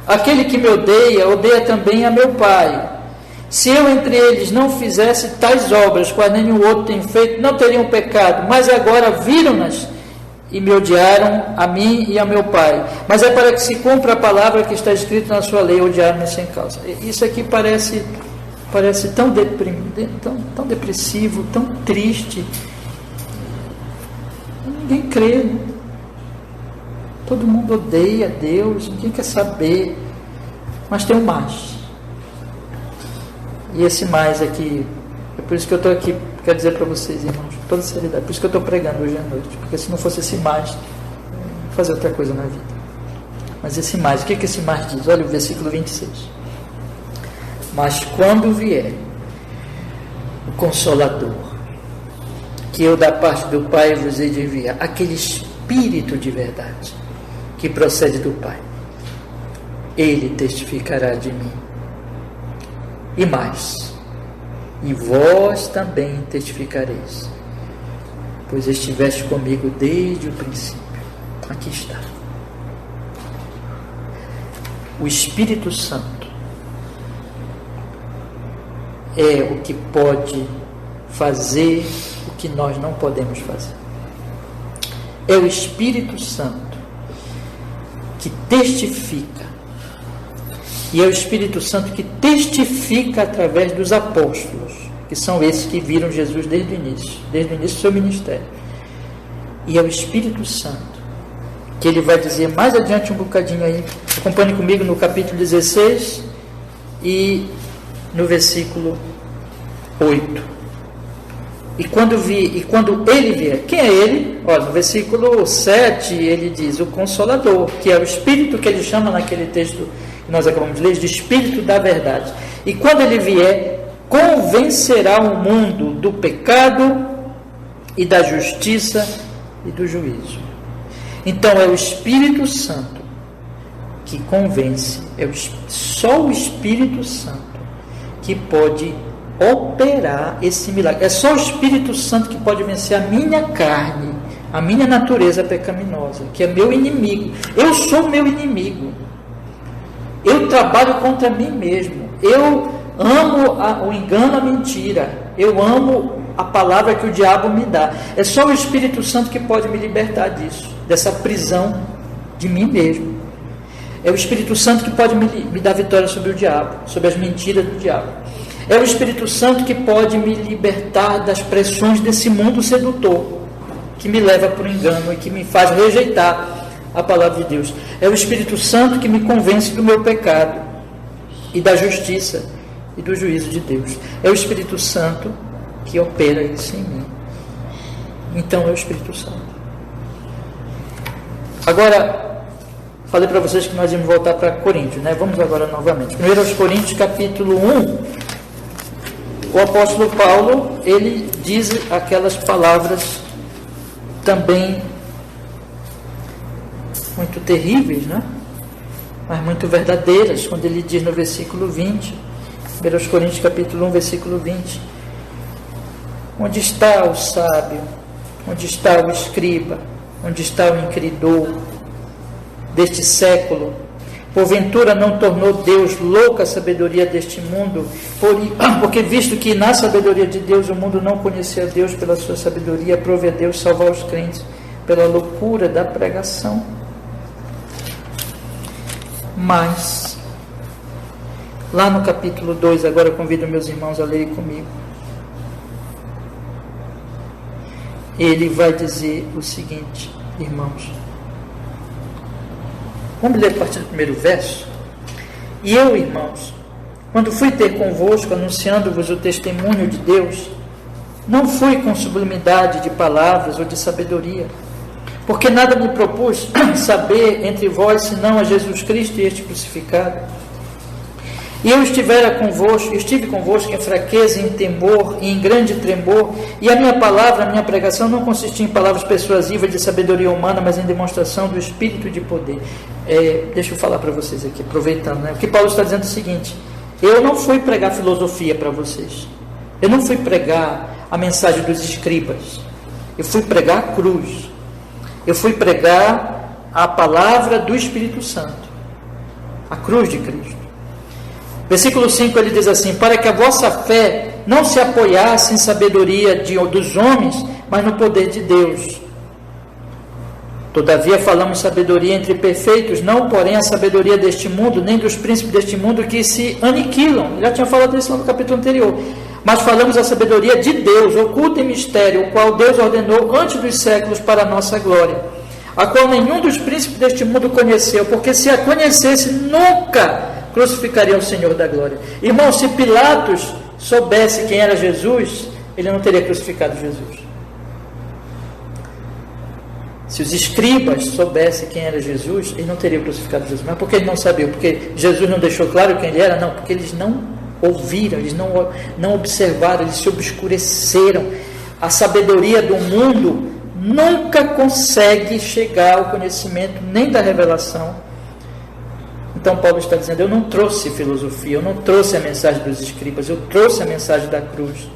Aquele que me odeia, odeia também a meu Pai. Se eu entre eles não fizesse tais obras, quais nenhum outro tem feito, não teriam pecado. Mas agora viram-nas e me odiaram a mim e a meu Pai. Mas é para que se cumpra a palavra que está escrita na sua lei: odiaram-me sem causa. Isso aqui parece tão tão depressivo, tão triste. Ninguém crê, né? Todo mundo odeia Deus, ninguém quer saber. Mas tem um mais. E esse mais aqui, é por isso que eu estou aqui, quero dizer para vocês, irmãos, com toda seriedade, por isso que eu estou pregando hoje à noite, porque se não fosse esse mais, eu ia fazer outra coisa na vida. Mas esse mais, o que esse mais diz? Olha o versículo 26. Mas quando vier o Consolador, que eu da parte do Pai vos hei de enviar, aquele Espírito de verdade, que procede do Pai, ele testificará de mim. E mais, e vós também testificareis, pois estiveste comigo desde o princípio. Aqui está. O Espírito Santo é o que pode fazer o que nós não podemos fazer. É o Espírito Santo que testifica E é o Espírito Santo que testifica através dos apóstolos, que são esses que viram Jesus desde o início do seu ministério. E é o Espírito Santo que ele vai dizer mais adiante um bocadinho aí. Acompanhe comigo no capítulo 16 e no versículo 8. E quando ele vier, quem é ele? Olha, no versículo 7 ele diz, o Consolador, que é o Espírito que ele chama naquele texto que nós acabamos de ler, de Espírito da verdade. E quando ele vier, convencerá o mundo do pecado e da justiça e do juízo. Então é o Espírito Santo que convence, só o Espírito Santo que pode operar esse milagre. É só o Espírito Santo que pode vencer a minha carne, a minha natureza pecaminosa, que é meu inimigo. Eu sou meu inimigo. Eu trabalho contra mim mesmo. Eu amo o engano, a mentira. Eu amo a palavra que o diabo me dá. É só o Espírito Santo que pode me libertar disso, dessa prisão de mim mesmo. É o Espírito Santo que pode me dar vitória sobre o diabo, sobre as mentiras do diabo. É o Espírito Santo que pode me libertar das pressões desse mundo sedutor, que me leva para o engano e que me faz rejeitar a palavra de Deus. É o Espírito Santo que me convence do meu pecado e da justiça e do juízo de Deus. É o Espírito Santo que opera isso em mim. Então é o Espírito Santo. Agora, falei para vocês que nós íamos voltar para Coríntios, né? Vamos agora novamente. 1 Coríntios capítulo 1. O apóstolo Paulo, ele diz aquelas palavras também muito terríveis, né? Mas muito verdadeiras, quando ele diz no versículo 20, 1 Coríntios capítulo 1, versículo 20, onde está o sábio, onde está o escriba, onde está o inquiridor deste século? Porventura não tornou Deus louca a sabedoria deste mundo? Porque visto que na sabedoria de Deus o mundo não conhecia Deus pela sua sabedoria, aprove a Deus salvar os crentes pela loucura da pregação. Mas, lá no capítulo 2, agora convido meus irmãos a lerem comigo. Ele vai dizer o seguinte, irmãos. Vamos ler a partir do primeiro verso. E eu, irmãos, quando fui ter convosco, anunciando-vos o testemunho de Deus, não fui com sublimidade de palavras ou de sabedoria, porque nada me propus saber entre vós, senão a Jesus Cristo e este crucificado. E eu estive convosco em fraqueza, em temor e em grande tremor, e a minha palavra, a minha pregação não consistia em palavras persuasivas de sabedoria humana, mas em demonstração do Espírito de poder. Deixa eu falar para vocês aqui, aproveitando, né? O que Paulo está dizendo é o seguinte: eu não fui pregar filosofia para vocês, eu não fui pregar a mensagem dos escribas, eu fui pregar a cruz, eu fui pregar a palavra do Espírito Santo, a cruz de Cristo. Versículo 5 ele diz assim: para que a vossa fé não se apoiasse em sabedoria dos homens, mas no poder de Deus. Todavia falamos sabedoria entre perfeitos, não porém a sabedoria deste mundo, nem dos príncipes deste mundo que se aniquilam. Eu já tinha falado isso no capítulo anterior. Mas falamos a sabedoria de Deus, oculta em mistério, o qual Deus ordenou antes dos séculos para a nossa glória, a qual nenhum dos príncipes deste mundo conheceu, porque se a conhecesse, nunca crucificaria o Senhor da glória. Irmão, se Pilatos soubesse quem era Jesus, ele não teria crucificado Jesus. Se os escribas soubessem quem era Jesus, eles não teriam crucificado Jesus. Mas por que eles não sabiam? Porque Jesus não deixou claro quem ele era? Não, porque eles não ouviram, eles não observaram, eles se obscureceram. A sabedoria do mundo nunca consegue chegar ao conhecimento nem da revelação. Então Paulo está dizendo: eu não trouxe filosofia, eu não trouxe a mensagem dos escribas, eu trouxe a mensagem da cruz.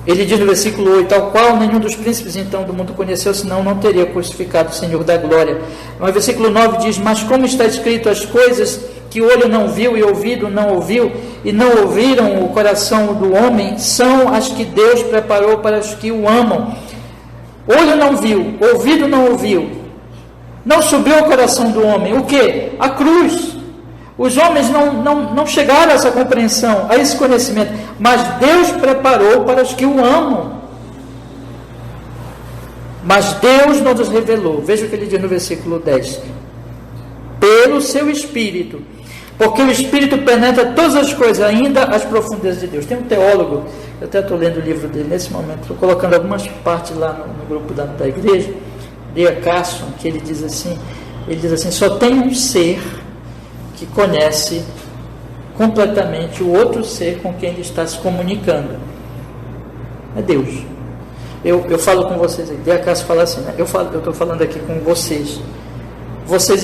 Ele diz no versículo 8: ao qual nenhum dos príncipes então do mundo conheceu, senão não teria crucificado o Senhor da glória. Mas o versículo 9 diz: mas como está escrito, as coisas que o olho não viu e o ouvido não ouviu e não ouviram o coração do homem, são as que Deus preparou para os que o amam. Olho não viu, ouvido não ouviu, não subiu ao coração do homem o que? A cruz. Os homens não chegaram a essa compreensão, a esse conhecimento, mas Deus preparou para os que o amam. Mas Deus nos revelou, veja o que ele diz no versículo 10, pelo seu Espírito, porque o Espírito penetra todas as coisas, ainda as profundezas de Deus. Tem um teólogo, eu até estou lendo o livro dele nesse momento, estou colocando algumas partes lá no grupo da igreja, D.A. Carson, que ele diz assim, só tem um ser que conhece completamente o outro ser com quem ele está se comunicando, é Deus. Eu falo com vocês aí, D.A. Carson fala assim, né? Eu estou falando aqui com vocês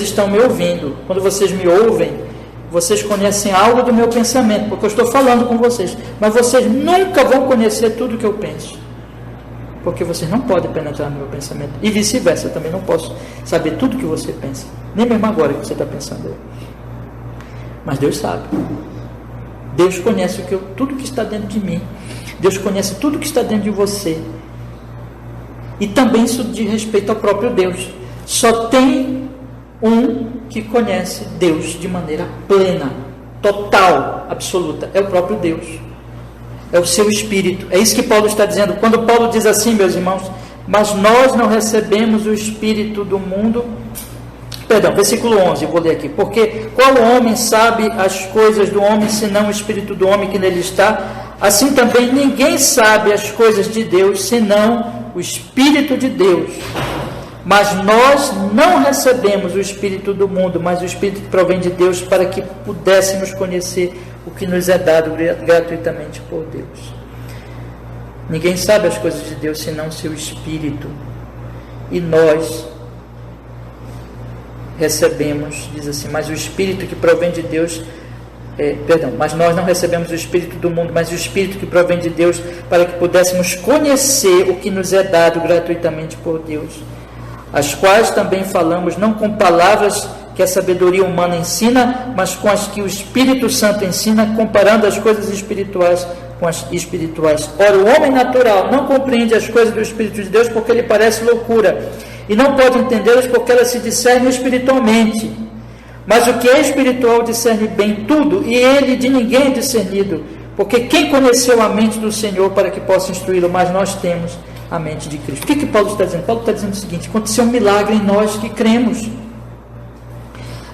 estão me ouvindo, quando vocês me ouvem, vocês conhecem algo do meu pensamento, porque eu estou falando com vocês, mas vocês nunca vão conhecer tudo que eu penso, porque vocês não podem penetrar no meu pensamento, e vice-versa, eu também não posso saber tudo que você pensa, nem mesmo agora que você está pensando aí. Mas Deus sabe, Deus conhece tudo que está dentro de mim, Deus conhece tudo que está dentro de você, e também isso diz respeito ao próprio Deus. Só tem um que conhece Deus de maneira plena, total, absoluta, é o próprio Deus, é o seu Espírito. É isso que Paulo está dizendo, quando Paulo diz assim, meus irmãos, mas nós não recebemos o Espírito do mundo, versículo 11, eu vou ler aqui, porque qual homem sabe as coisas do homem, senão o Espírito do homem que nele está? Assim também ninguém sabe as coisas de Deus, senão o Espírito de Deus. Mas nós não recebemos o Espírito do mundo, mas o Espírito que provém de Deus, para que pudéssemos conhecer o que nos é dado gratuitamente por Deus. Ninguém sabe as coisas de Deus, senão o seu Espírito. E nós recebemos, diz assim, mas o Espírito que provém de Deus, mas nós não recebemos o Espírito do mundo, mas o Espírito que provém de Deus, para que pudéssemos conhecer o que nos é dado gratuitamente por Deus, as quais também falamos, não com palavras que a sabedoria humana ensina, mas com as que o Espírito Santo ensina, comparando as coisas espirituais com as espirituais. Ora, o homem natural não compreende as coisas do Espírito de Deus, porque lhe parece loucura, e não pode entendê-las porque elas se discernem espiritualmente. Mas o que é espiritual discerne bem tudo, e ele de ninguém é discernido, porque quem conheceu a mente do Senhor para que possa instruí-lo? Mas nós temos a mente de Cristo. O que Paulo está dizendo? Paulo está dizendo o seguinte: aconteceu um milagre em nós que cremos.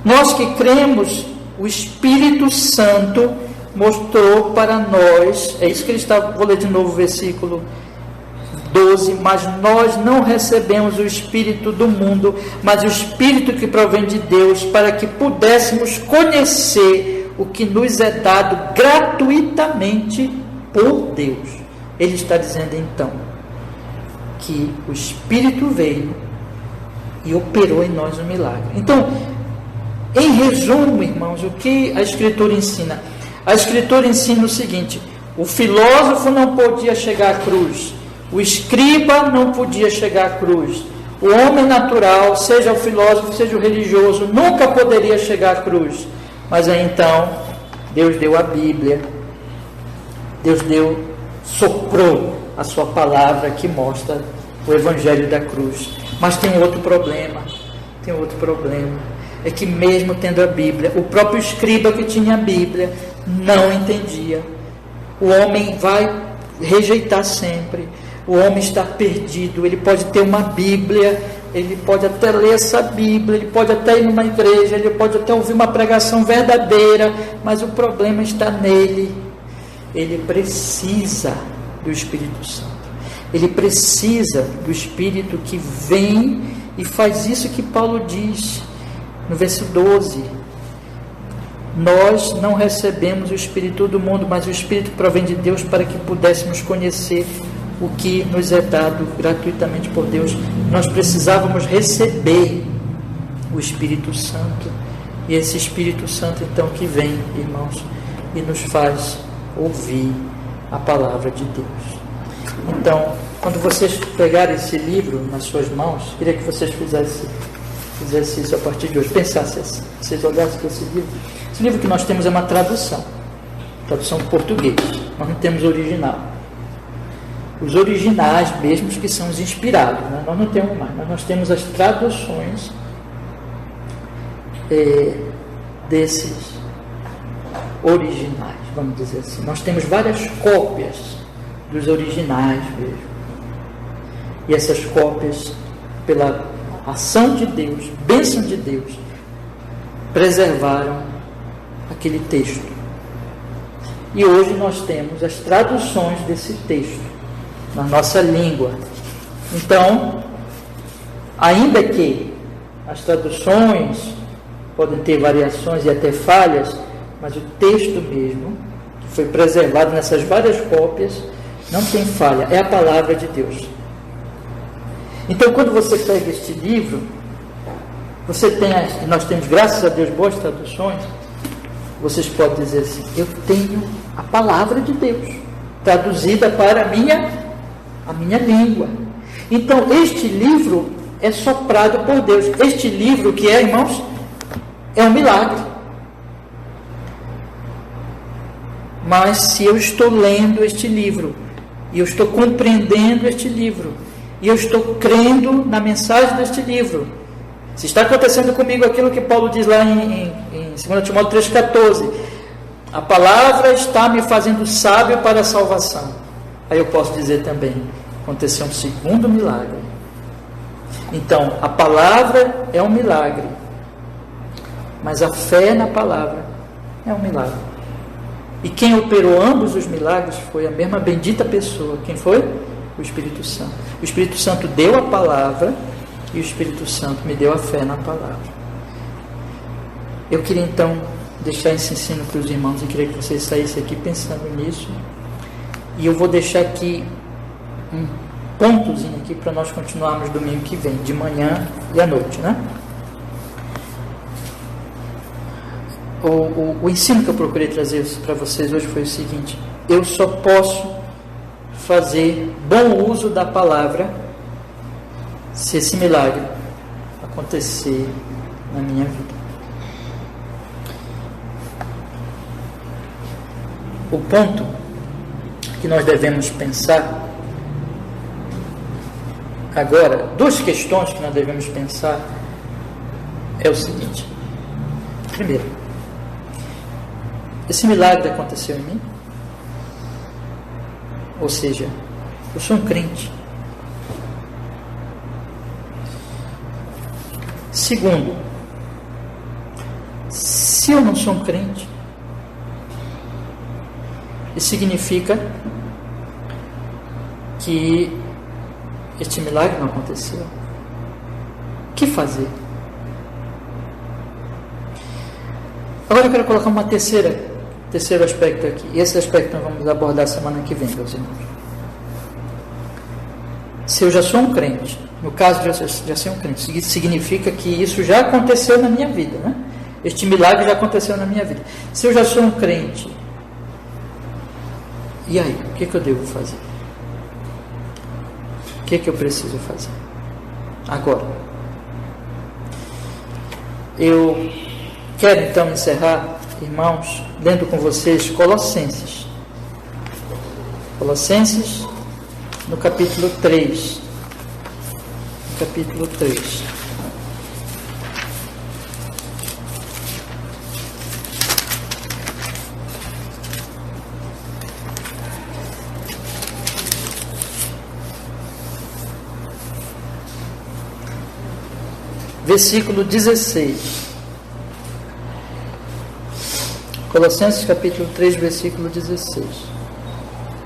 Nós que cremos, o Espírito Santo mostrou para nós, é isso que ele está, vou ler de novo o versículo 12, mas nós não recebemos o Espírito do mundo, mas o Espírito que provém de Deus, para que pudéssemos conhecer o que nos é dado gratuitamente por Deus. Ele está dizendo então que o Espírito veio e operou em nós um milagre. Então, em resumo, irmãos, o que a Escritura ensina? A Escritura ensina o seguinte: o filósofo não podia chegar à cruz, o escriba não podia chegar à cruz, o homem natural, seja o filósofo, seja o religioso, nunca poderia chegar à cruz. Mas aí então, Deus deu a Bíblia, Deus soprou a sua palavra que mostra o Evangelho da cruz. Mas tem outro problema, é que mesmo tendo a Bíblia, o próprio escriba que tinha a Bíblia não entendia. O homem vai rejeitar sempre, o homem está perdido. Ele pode ter uma Bíblia, ele pode até ler essa Bíblia, ele pode até ir numa igreja, ele pode até ouvir uma pregação verdadeira, mas o problema está nele. Ele precisa do Espírito Santo, ele precisa do Espírito que vem e faz isso que Paulo diz no verso 12: nós não recebemos o Espírito do mundo, mas o Espírito que provém de Deus, para que pudéssemos conhecer o que nos é dado gratuitamente por Deus. Nós precisávamos receber o Espírito Santo, e esse Espírito Santo então que vem, irmãos, e nos faz ouvir a palavra de Deus. Então, quando vocês pegarem esse livro nas suas mãos, queria que vocês fizessem isso a partir de hoje, pensassem assim, vocês olhassem para esse livro que nós temos é uma tradução português, nós não temos original. Os originais mesmos que são os inspirados, né? Nós não temos mais, mas nós temos as traduções originais, vamos dizer assim. Nós temos várias cópias dos originais mesmo. E essas cópias, pela ação de Deus, bênção de Deus, preservaram aquele texto. E hoje nós temos as traduções desse texto na nossa língua. Então, ainda que as traduções podem ter variações e até falhas, mas o texto mesmo, que foi preservado nessas várias cópias, não tem falha, é a palavra de Deus. Então, quando você pega este livro, nós temos, graças a Deus, boas traduções. Vocês podem dizer assim: eu tenho a palavra de Deus traduzida para a minha língua. Então, este livro é soprado por Deus. Este livro que é, irmãos, é um milagre. Mas se eu estou lendo este livro, e eu estou compreendendo este livro, e eu estou crendo na mensagem deste livro, se está acontecendo comigo aquilo que Paulo diz lá em 2 Timóteo 3,14, a palavra está me fazendo sábio para a salvação. Aí eu posso dizer também, aconteceu um segundo milagre. Então, a palavra é um milagre, mas a fé na palavra é um milagre. E quem operou ambos os milagres foi a mesma bendita pessoa. Quem foi? O Espírito Santo. O Espírito Santo deu a palavra e o Espírito Santo me deu a fé na palavra. Eu queria então deixar esse ensino para os irmãos e queria que vocês saíssem aqui pensando nisso. E eu vou deixar aqui um pontozinho aqui para nós continuarmos domingo que vem, de manhã e à noite, né? O ensino que eu procurei trazer para vocês hoje foi o seguinte: eu só posso fazer bom uso da palavra se esse milagre acontecer na minha vida. O ponto que nós devemos pensar agora, duas questões que nós devemos pensar é o seguinte: primeiro, esse milagre aconteceu em mim? Ou seja, eu sou um crente. Segundo, se eu não sou um crente, isso significa que este milagre não aconteceu. O que fazer? Agora eu quero colocar um terceiro aspecto aqui. E esse aspecto nós vamos abordar semana que vem, meus irmãos. Se eu já sou um crente, no caso de eu já ser um crente, isso significa que isso já aconteceu na minha vida, né? Este milagre já aconteceu na minha vida. Se eu já sou um crente, e aí? O que eu devo fazer? O que eu preciso fazer? Agora. Eu quero então encerrar, irmãos, lendo com vocês Colossenses. Colossenses, no capítulo 3. Capítulo 3. Versículo 16. Colossenses capítulo 3, versículo 16,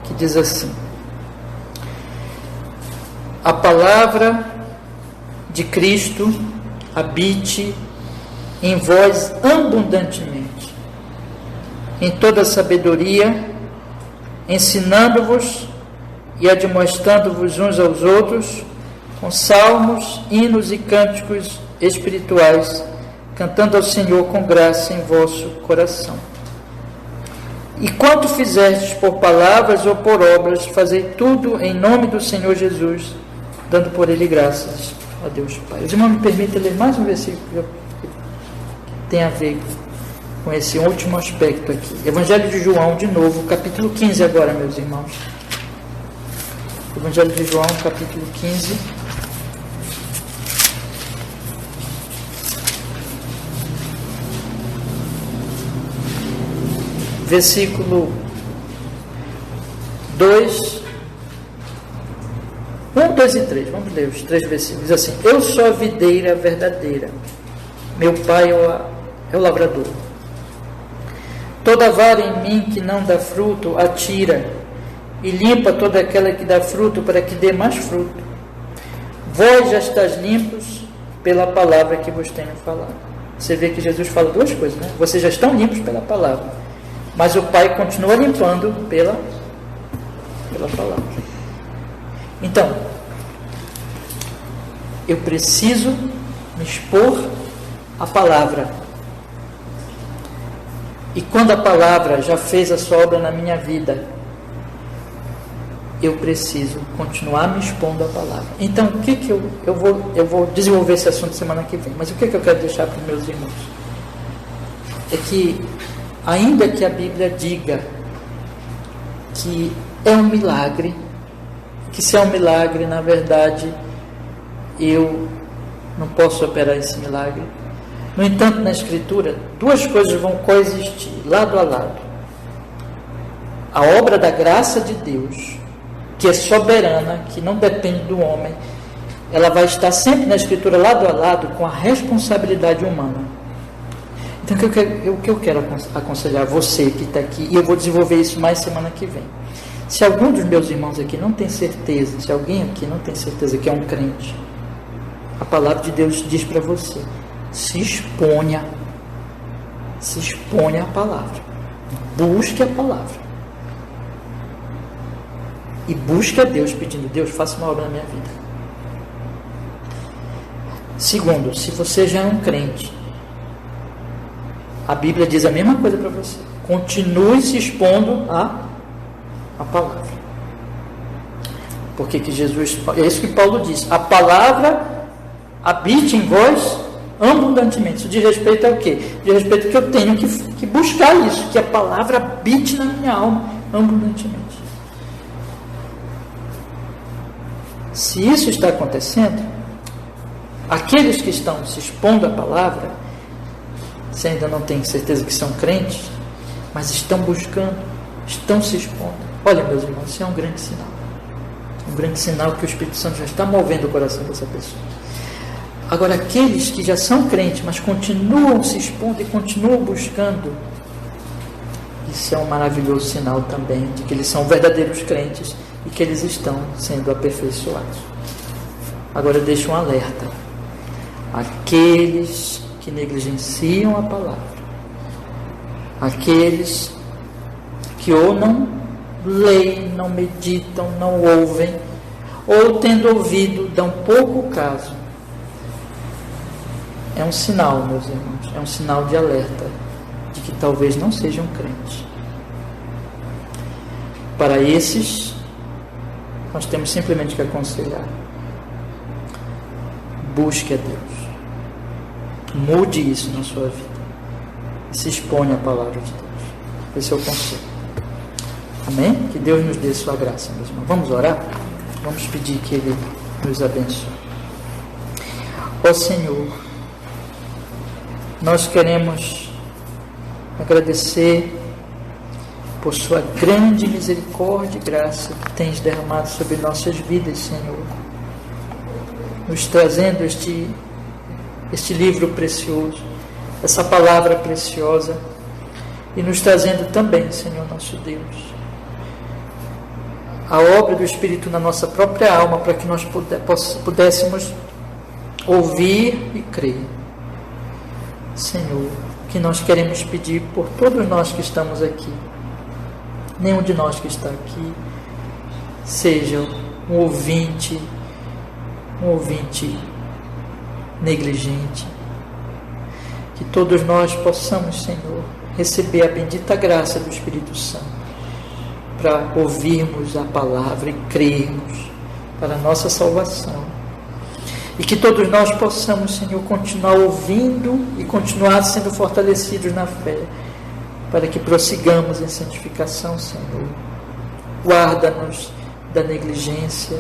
que diz assim: a palavra de Cristo habite em vós abundantemente, em toda sabedoria, ensinando-vos e admoestando-vos uns aos outros, com salmos, hinos e cânticos espirituais, cantando ao Senhor com graça em vosso coração. E quanto fizestes por palavras ou por obras, fazei tudo em nome do Senhor Jesus, dando por Ele graças a Deus Pai. Os irmãos me permitem ler mais um versículo que tem a ver com esse último aspecto aqui. Evangelho de João, de novo, capítulo 15 agora, meus irmãos. Evangelho de João, capítulo 15. versículo 2, 1, 2 e 3, vamos ler os 3 versículos. Diz assim: eu sou a videira verdadeira, meu pai é o lavrador. Toda vara em mim que não dá fruto, atira, e limpa toda aquela que dá fruto, para que dê mais fruto. Vós já estáis limpos pela palavra que vos tenho falado. Você vê que Jesus fala duas coisas, né? Vocês já estão limpos pela palavra, mas o Pai continua limpando pela palavra. Então, eu preciso me expor à palavra. E quando a palavra já fez a sua obra na minha vida, eu preciso continuar me expondo à palavra. Então, o que eu vou desenvolver esse assunto semana que vem, mas o que eu quero deixar para os meus irmãos? É que, ainda que a Bíblia diga que é um milagre, que se é um milagre, na verdade, eu não posso operar esse milagre. No entanto, na Escritura, duas coisas vão coexistir, lado a lado. A obra da graça de Deus, que é soberana, que não depende do homem, ela vai estar sempre na Escritura, lado a lado, com a responsabilidade humana. Então, o que eu quero aconselhar você que está aqui, e eu vou desenvolver isso mais semana que vem. Se algum dos meus irmãos aqui não tem certeza, se alguém aqui não tem certeza que é um crente, a palavra de Deus diz para você: se exponha à palavra, busque a palavra, e busque a Deus pedindo: Deus, faça uma obra na minha vida. Segundo, se você já é um crente, a Bíblia diz a mesma coisa para você: continue se expondo à palavra. Porque que Jesus, é isso que Paulo diz: a palavra habite em vós abundantemente. Isso diz respeito ao quê? Diz respeito que eu tenho que buscar isso, que a palavra habite na minha alma abundantemente. Se isso está acontecendo, aqueles que estão se expondo à palavra, se ainda não têm certeza que são crentes, mas estão buscando, estão se expondo, olha, meus irmãos, isso é um grande sinal. Um grande sinal que o Espírito Santo já está movendo o coração dessa pessoa. Agora, aqueles que já são crentes, mas continuam se expondo e continuam buscando, isso é um maravilhoso sinal também de que eles são verdadeiros crentes e que eles estão sendo aperfeiçoados. Agora, eu deixo um alerta: aqueles que negligenciam a palavra, aqueles que ou não leem, não meditam, não ouvem, ou tendo ouvido, dão pouco caso, é um sinal, meus irmãos, é um sinal de alerta de que talvez não sejam crentes. Para esses, nós temos simplesmente que aconselhar: busque a Deus, mude isso na sua vida e se exponha à palavra de Deus. Esse é o conselho. Amém? Que Deus nos dê sua graça, meus irmãos. Vamos orar? Vamos pedir que Ele nos abençoe. Ó Senhor, nós queremos agradecer por sua grande misericórdia e graça que tens derramado sobre nossas vidas, Senhor, nos trazendo este livro precioso, essa palavra preciosa, e nos trazendo também, Senhor nosso Deus, a obra do Espírito na nossa própria alma, para que nós pudéssemos ouvir e crer. Senhor, que nós queremos pedir por todos nós que estamos aqui. Nenhum de nós que está aqui seja um ouvinte negligente. Que todos nós possamos, Senhor, receber a bendita graça do Espírito Santo para ouvirmos a palavra e crermos para a nossa salvação. E que todos nós possamos, Senhor, continuar ouvindo e continuar sendo fortalecidos na fé, para que prossigamos em santificação, Senhor. Guarda-nos da negligência.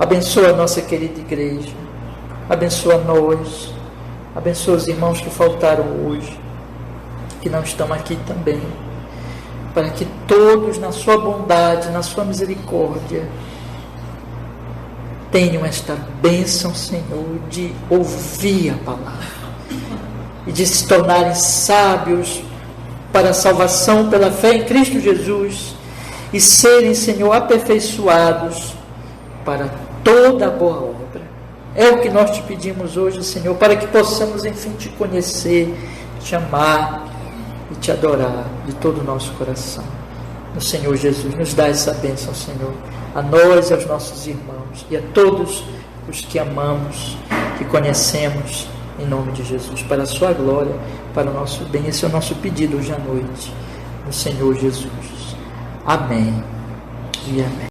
Abençoa a nossa querida igreja. Abençoa nós. Abençoa os irmãos que faltaram hoje. que não estão aqui também, para que todos, na sua bondade, na sua misericórdia, tenham esta bênção, Senhor, de ouvir a palavra e de se tornarem sábios para a salvação pela fé em Cristo Jesus e serem, Senhor, aperfeiçoados para toda a boa obra. É o que nós te pedimos hoje, Senhor, para que possamos, enfim, te conhecer, te amar e te adorar de todo o nosso coração. No Senhor Jesus, nos dá essa bênção, Senhor, a nós e aos nossos irmãos e a todos os que amamos, que conhecemos, em nome de Jesus, para a sua glória, para o nosso bem. Esse é o nosso pedido hoje à noite, no Senhor Jesus. Amém e amém.